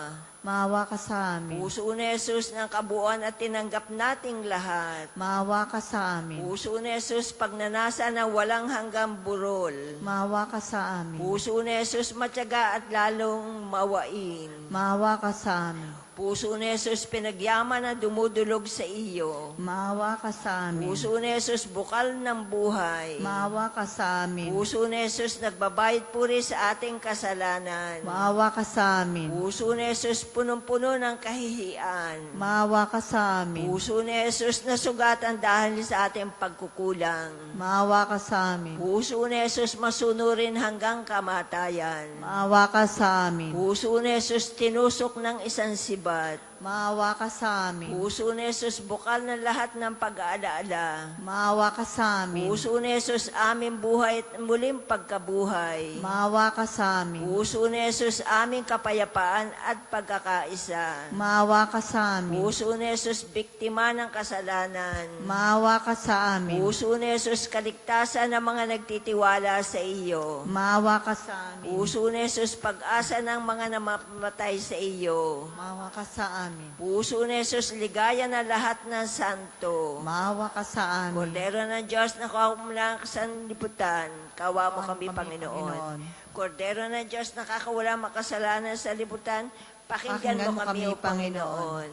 Maawa ka sa amin.
Puso ni Jesus ng kabuuan at tinanggap nating lahat.
Maawa ka sa amin.
Puso ni Jesus pagnanasa na walang hanggang burol.
Maawa ka sa amin.
Puso ni Jesus matyaga at lalong mawain.
Maawa ka sa amin.
Puso ni Jesus pinagyaman na dumudulog sa iyo.
Maawa ka sa amin.
Puso ni Jesus bukal ng buhay.
Maawa ka sa amin.
Puso ni Jesus nagbabayad puri sa ating kasalanan.
Maawa ka sa amin.
Puso ni Jesus punong-puno ng kahihiyan.
Maawa ka sa amin.
Puso ni Jesus nasugatan dahil sa ating pagkukulang.
Maawa ka sa amin.
Puso ni Jesus masunurin hanggang kamatayan.
Maawa ka sa amin.
Puso ni Jesus tinusok ng isang sibat.
Maawa ka sa amin.
Puso ni Jesus bukal ng lahat ng pag-aalaala.
Maawa ka sa amin.
Puso ni Jesus aming buhay at muling pagkabuhay.
Maawa ka sa amin.
Puso ni Jesus aming kapayapaan at pagkakaisa.
Maawa ka sa amin.
Puso ni Jesus biktima ng kasalanan.
Maawa ka sa amin.
Puso ni Jesus kaligtasan ng mga nagtitiwala sa iyo.
Maawa ka sa amin.
Puso ni Jesus pag-asa ng mga namamatay sa iyo.
Maawa ka sa amin.
Puso ni Jesus ligaya na lahat ng santo.
Maawa ka sa amin.
Kordero ng Diyos na kawalang sanlibutan, kawa mo kami,
Kawan kami,
Panginoon. Kordero ng Diyos na kakawalang makasalanan sa libutan, pakinggan mo kami, O Panginoon.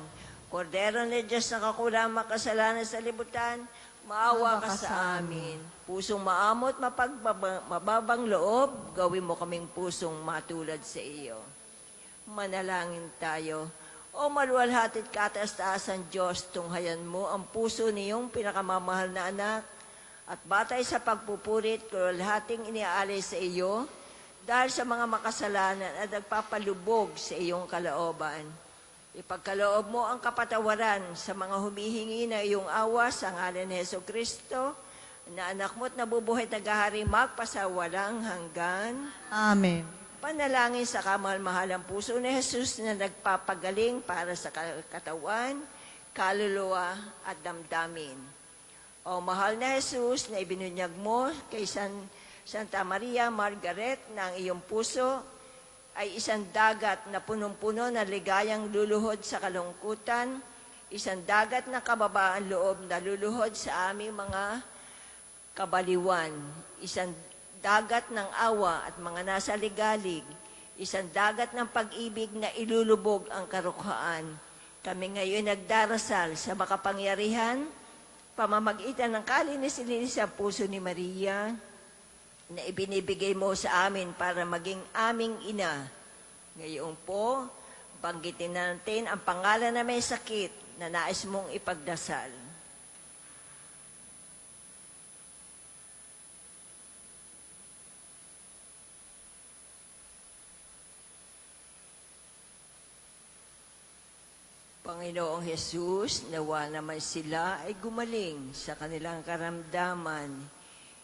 Kordero ng Diyos na kakawalang makasalanan sa libutan, maawa ka sa amin. Pusong maamot, mababang loob, gawin mo kaming pusong matulad sa iyo. Manalangin tayo. O maluwalhatit kataas-taasan Diyos, tunghayan mo ang puso niyong pinakamamahal na anak at batay sa pagpupurit, kaluwalhating iniaalay sa iyo dahil sa mga makasalanan at nagpapalubog sa iyong kalooban. Ipagkaloob mo ang kapatawaran sa mga humihingi na iyong awa sa ngalan ni Jesucristo, na anak mo't nabubuhay at naghahari magpasawalang hanggan.
Amen.
Panalangin sa kamahal-mahalang puso ni Jesus na nagpapagaling para sa katawan, kaluluwa at damdamin. O mahal na Jesus na ibinunyag mo kay Santa Maria Margaret na ang iyong puso ay isang dagat na punong-puno na ligayang luluhod sa kalungkutan, isang dagat na kababaan loob na luluhod sa aming mga kabaliwan, isang dagat ng awa at mga nasa ligalig, isang dagat ng pag-ibig na ilulubog ang karukhaan. Kami ngayon nagdarasal sa makapangyarihan, pamamagitan ng kalinis-linis sa puso ni Maria, na ibinibigay mo sa amin para maging aming ina. Ngayon po, banggitin natin ang pangalan na may sakit na nais mong ipagdasal. Panginoong Jesus, nawa naman sila ay gumaling sa kanilang karamdaman.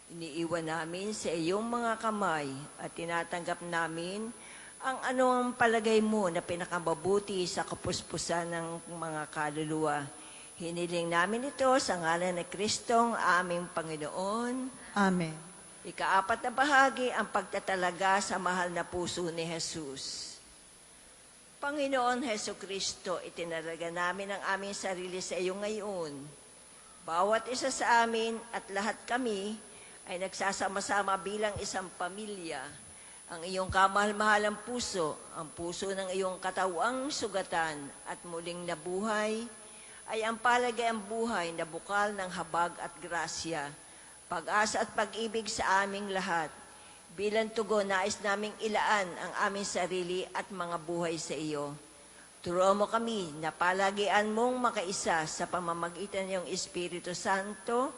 Iniiwan namin sa iyong mga kamay at tinatanggap namin ang anong palagay mo na pinakamabuti sa kapuspusan ng mga kaluluwa. Hiniling namin ito sa ngalan ni Kristong aming Panginoon.
Amen.
Ikaapat na bahagi ang pagtatalaga sa mahal na puso ni Jesus. Panginoon Heso Kristo, itinalaga namin ang aming sarili sa iyo ngayon. Bawat isa sa amin at lahat kami ay nagsasama-sama bilang isang pamilya. Ang iyong kamahal-mahalang puso, ang puso ng iyong katawang sugatan at muling nabuhay, ay ang palagayang buhay na bukal ng habag at grasya, pag-asa at pag-ibig sa aming lahat. Bilang tugon, nais naming ilaan ang aming sarili at mga buhay sa iyo. Turuan mo kami na palagian mong makaisa sa pamamagitan ng Espiritu Santo,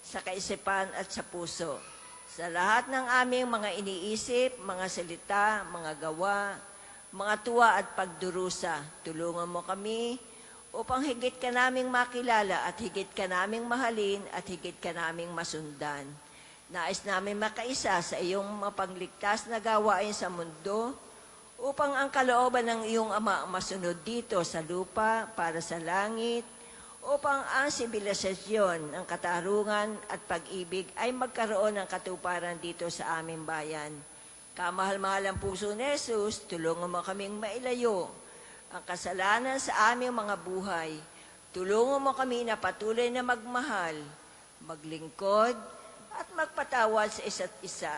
sa kaisipan at sa puso. Sa lahat ng aming mga iniisip, mga salita, mga gawa, mga tuwa at pagdurusa, tulungan mo kami upang higit ka naming makilala at higit ka naming mahalin at higit ka naming masundan. Nais namin makaisa sa iyong mapagligtas na gawain sa mundo upang ang kalooban ng iyong Ama masunod dito sa lupa para sa langit, upang ang sibilisasyon ng katarungan at pag-ibig ay magkaroon ng katuparan dito sa aming bayan. Kamahal-mahal ang puso ni Jesus, tulungan mo kaming mailayo ang kasalanan sa aming mga buhay. Tulungan mo kami na patuloy na magmahal, maglingkod, at magpatawad sa isa't isa.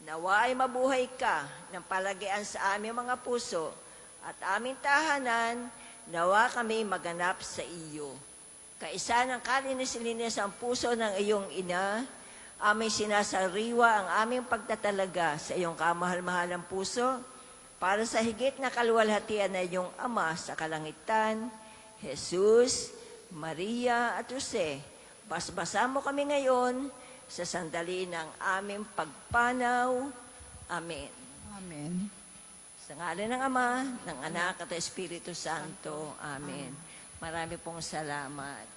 Nawa ay mabuhay ka ng palagian sa aming mga puso at aming tahanan, nawa kami maganap sa iyo. Kaisa ng kalinis-linis ang puso ng iyong ina, aming sinasariwa ang aming pagtatalaga sa iyong kamahal-mahalang puso para sa higit na kaluwalhatian na iyong Ama sa kalangitan, Jesus, Maria at Jose. Basbasa mo kami ngayon sa sandali ng aming pagpanaw. Amen.
Amen.
Sa ngalan ng Ama, ng Anak at Espiritu Santo. Amen. Marami pong salamat.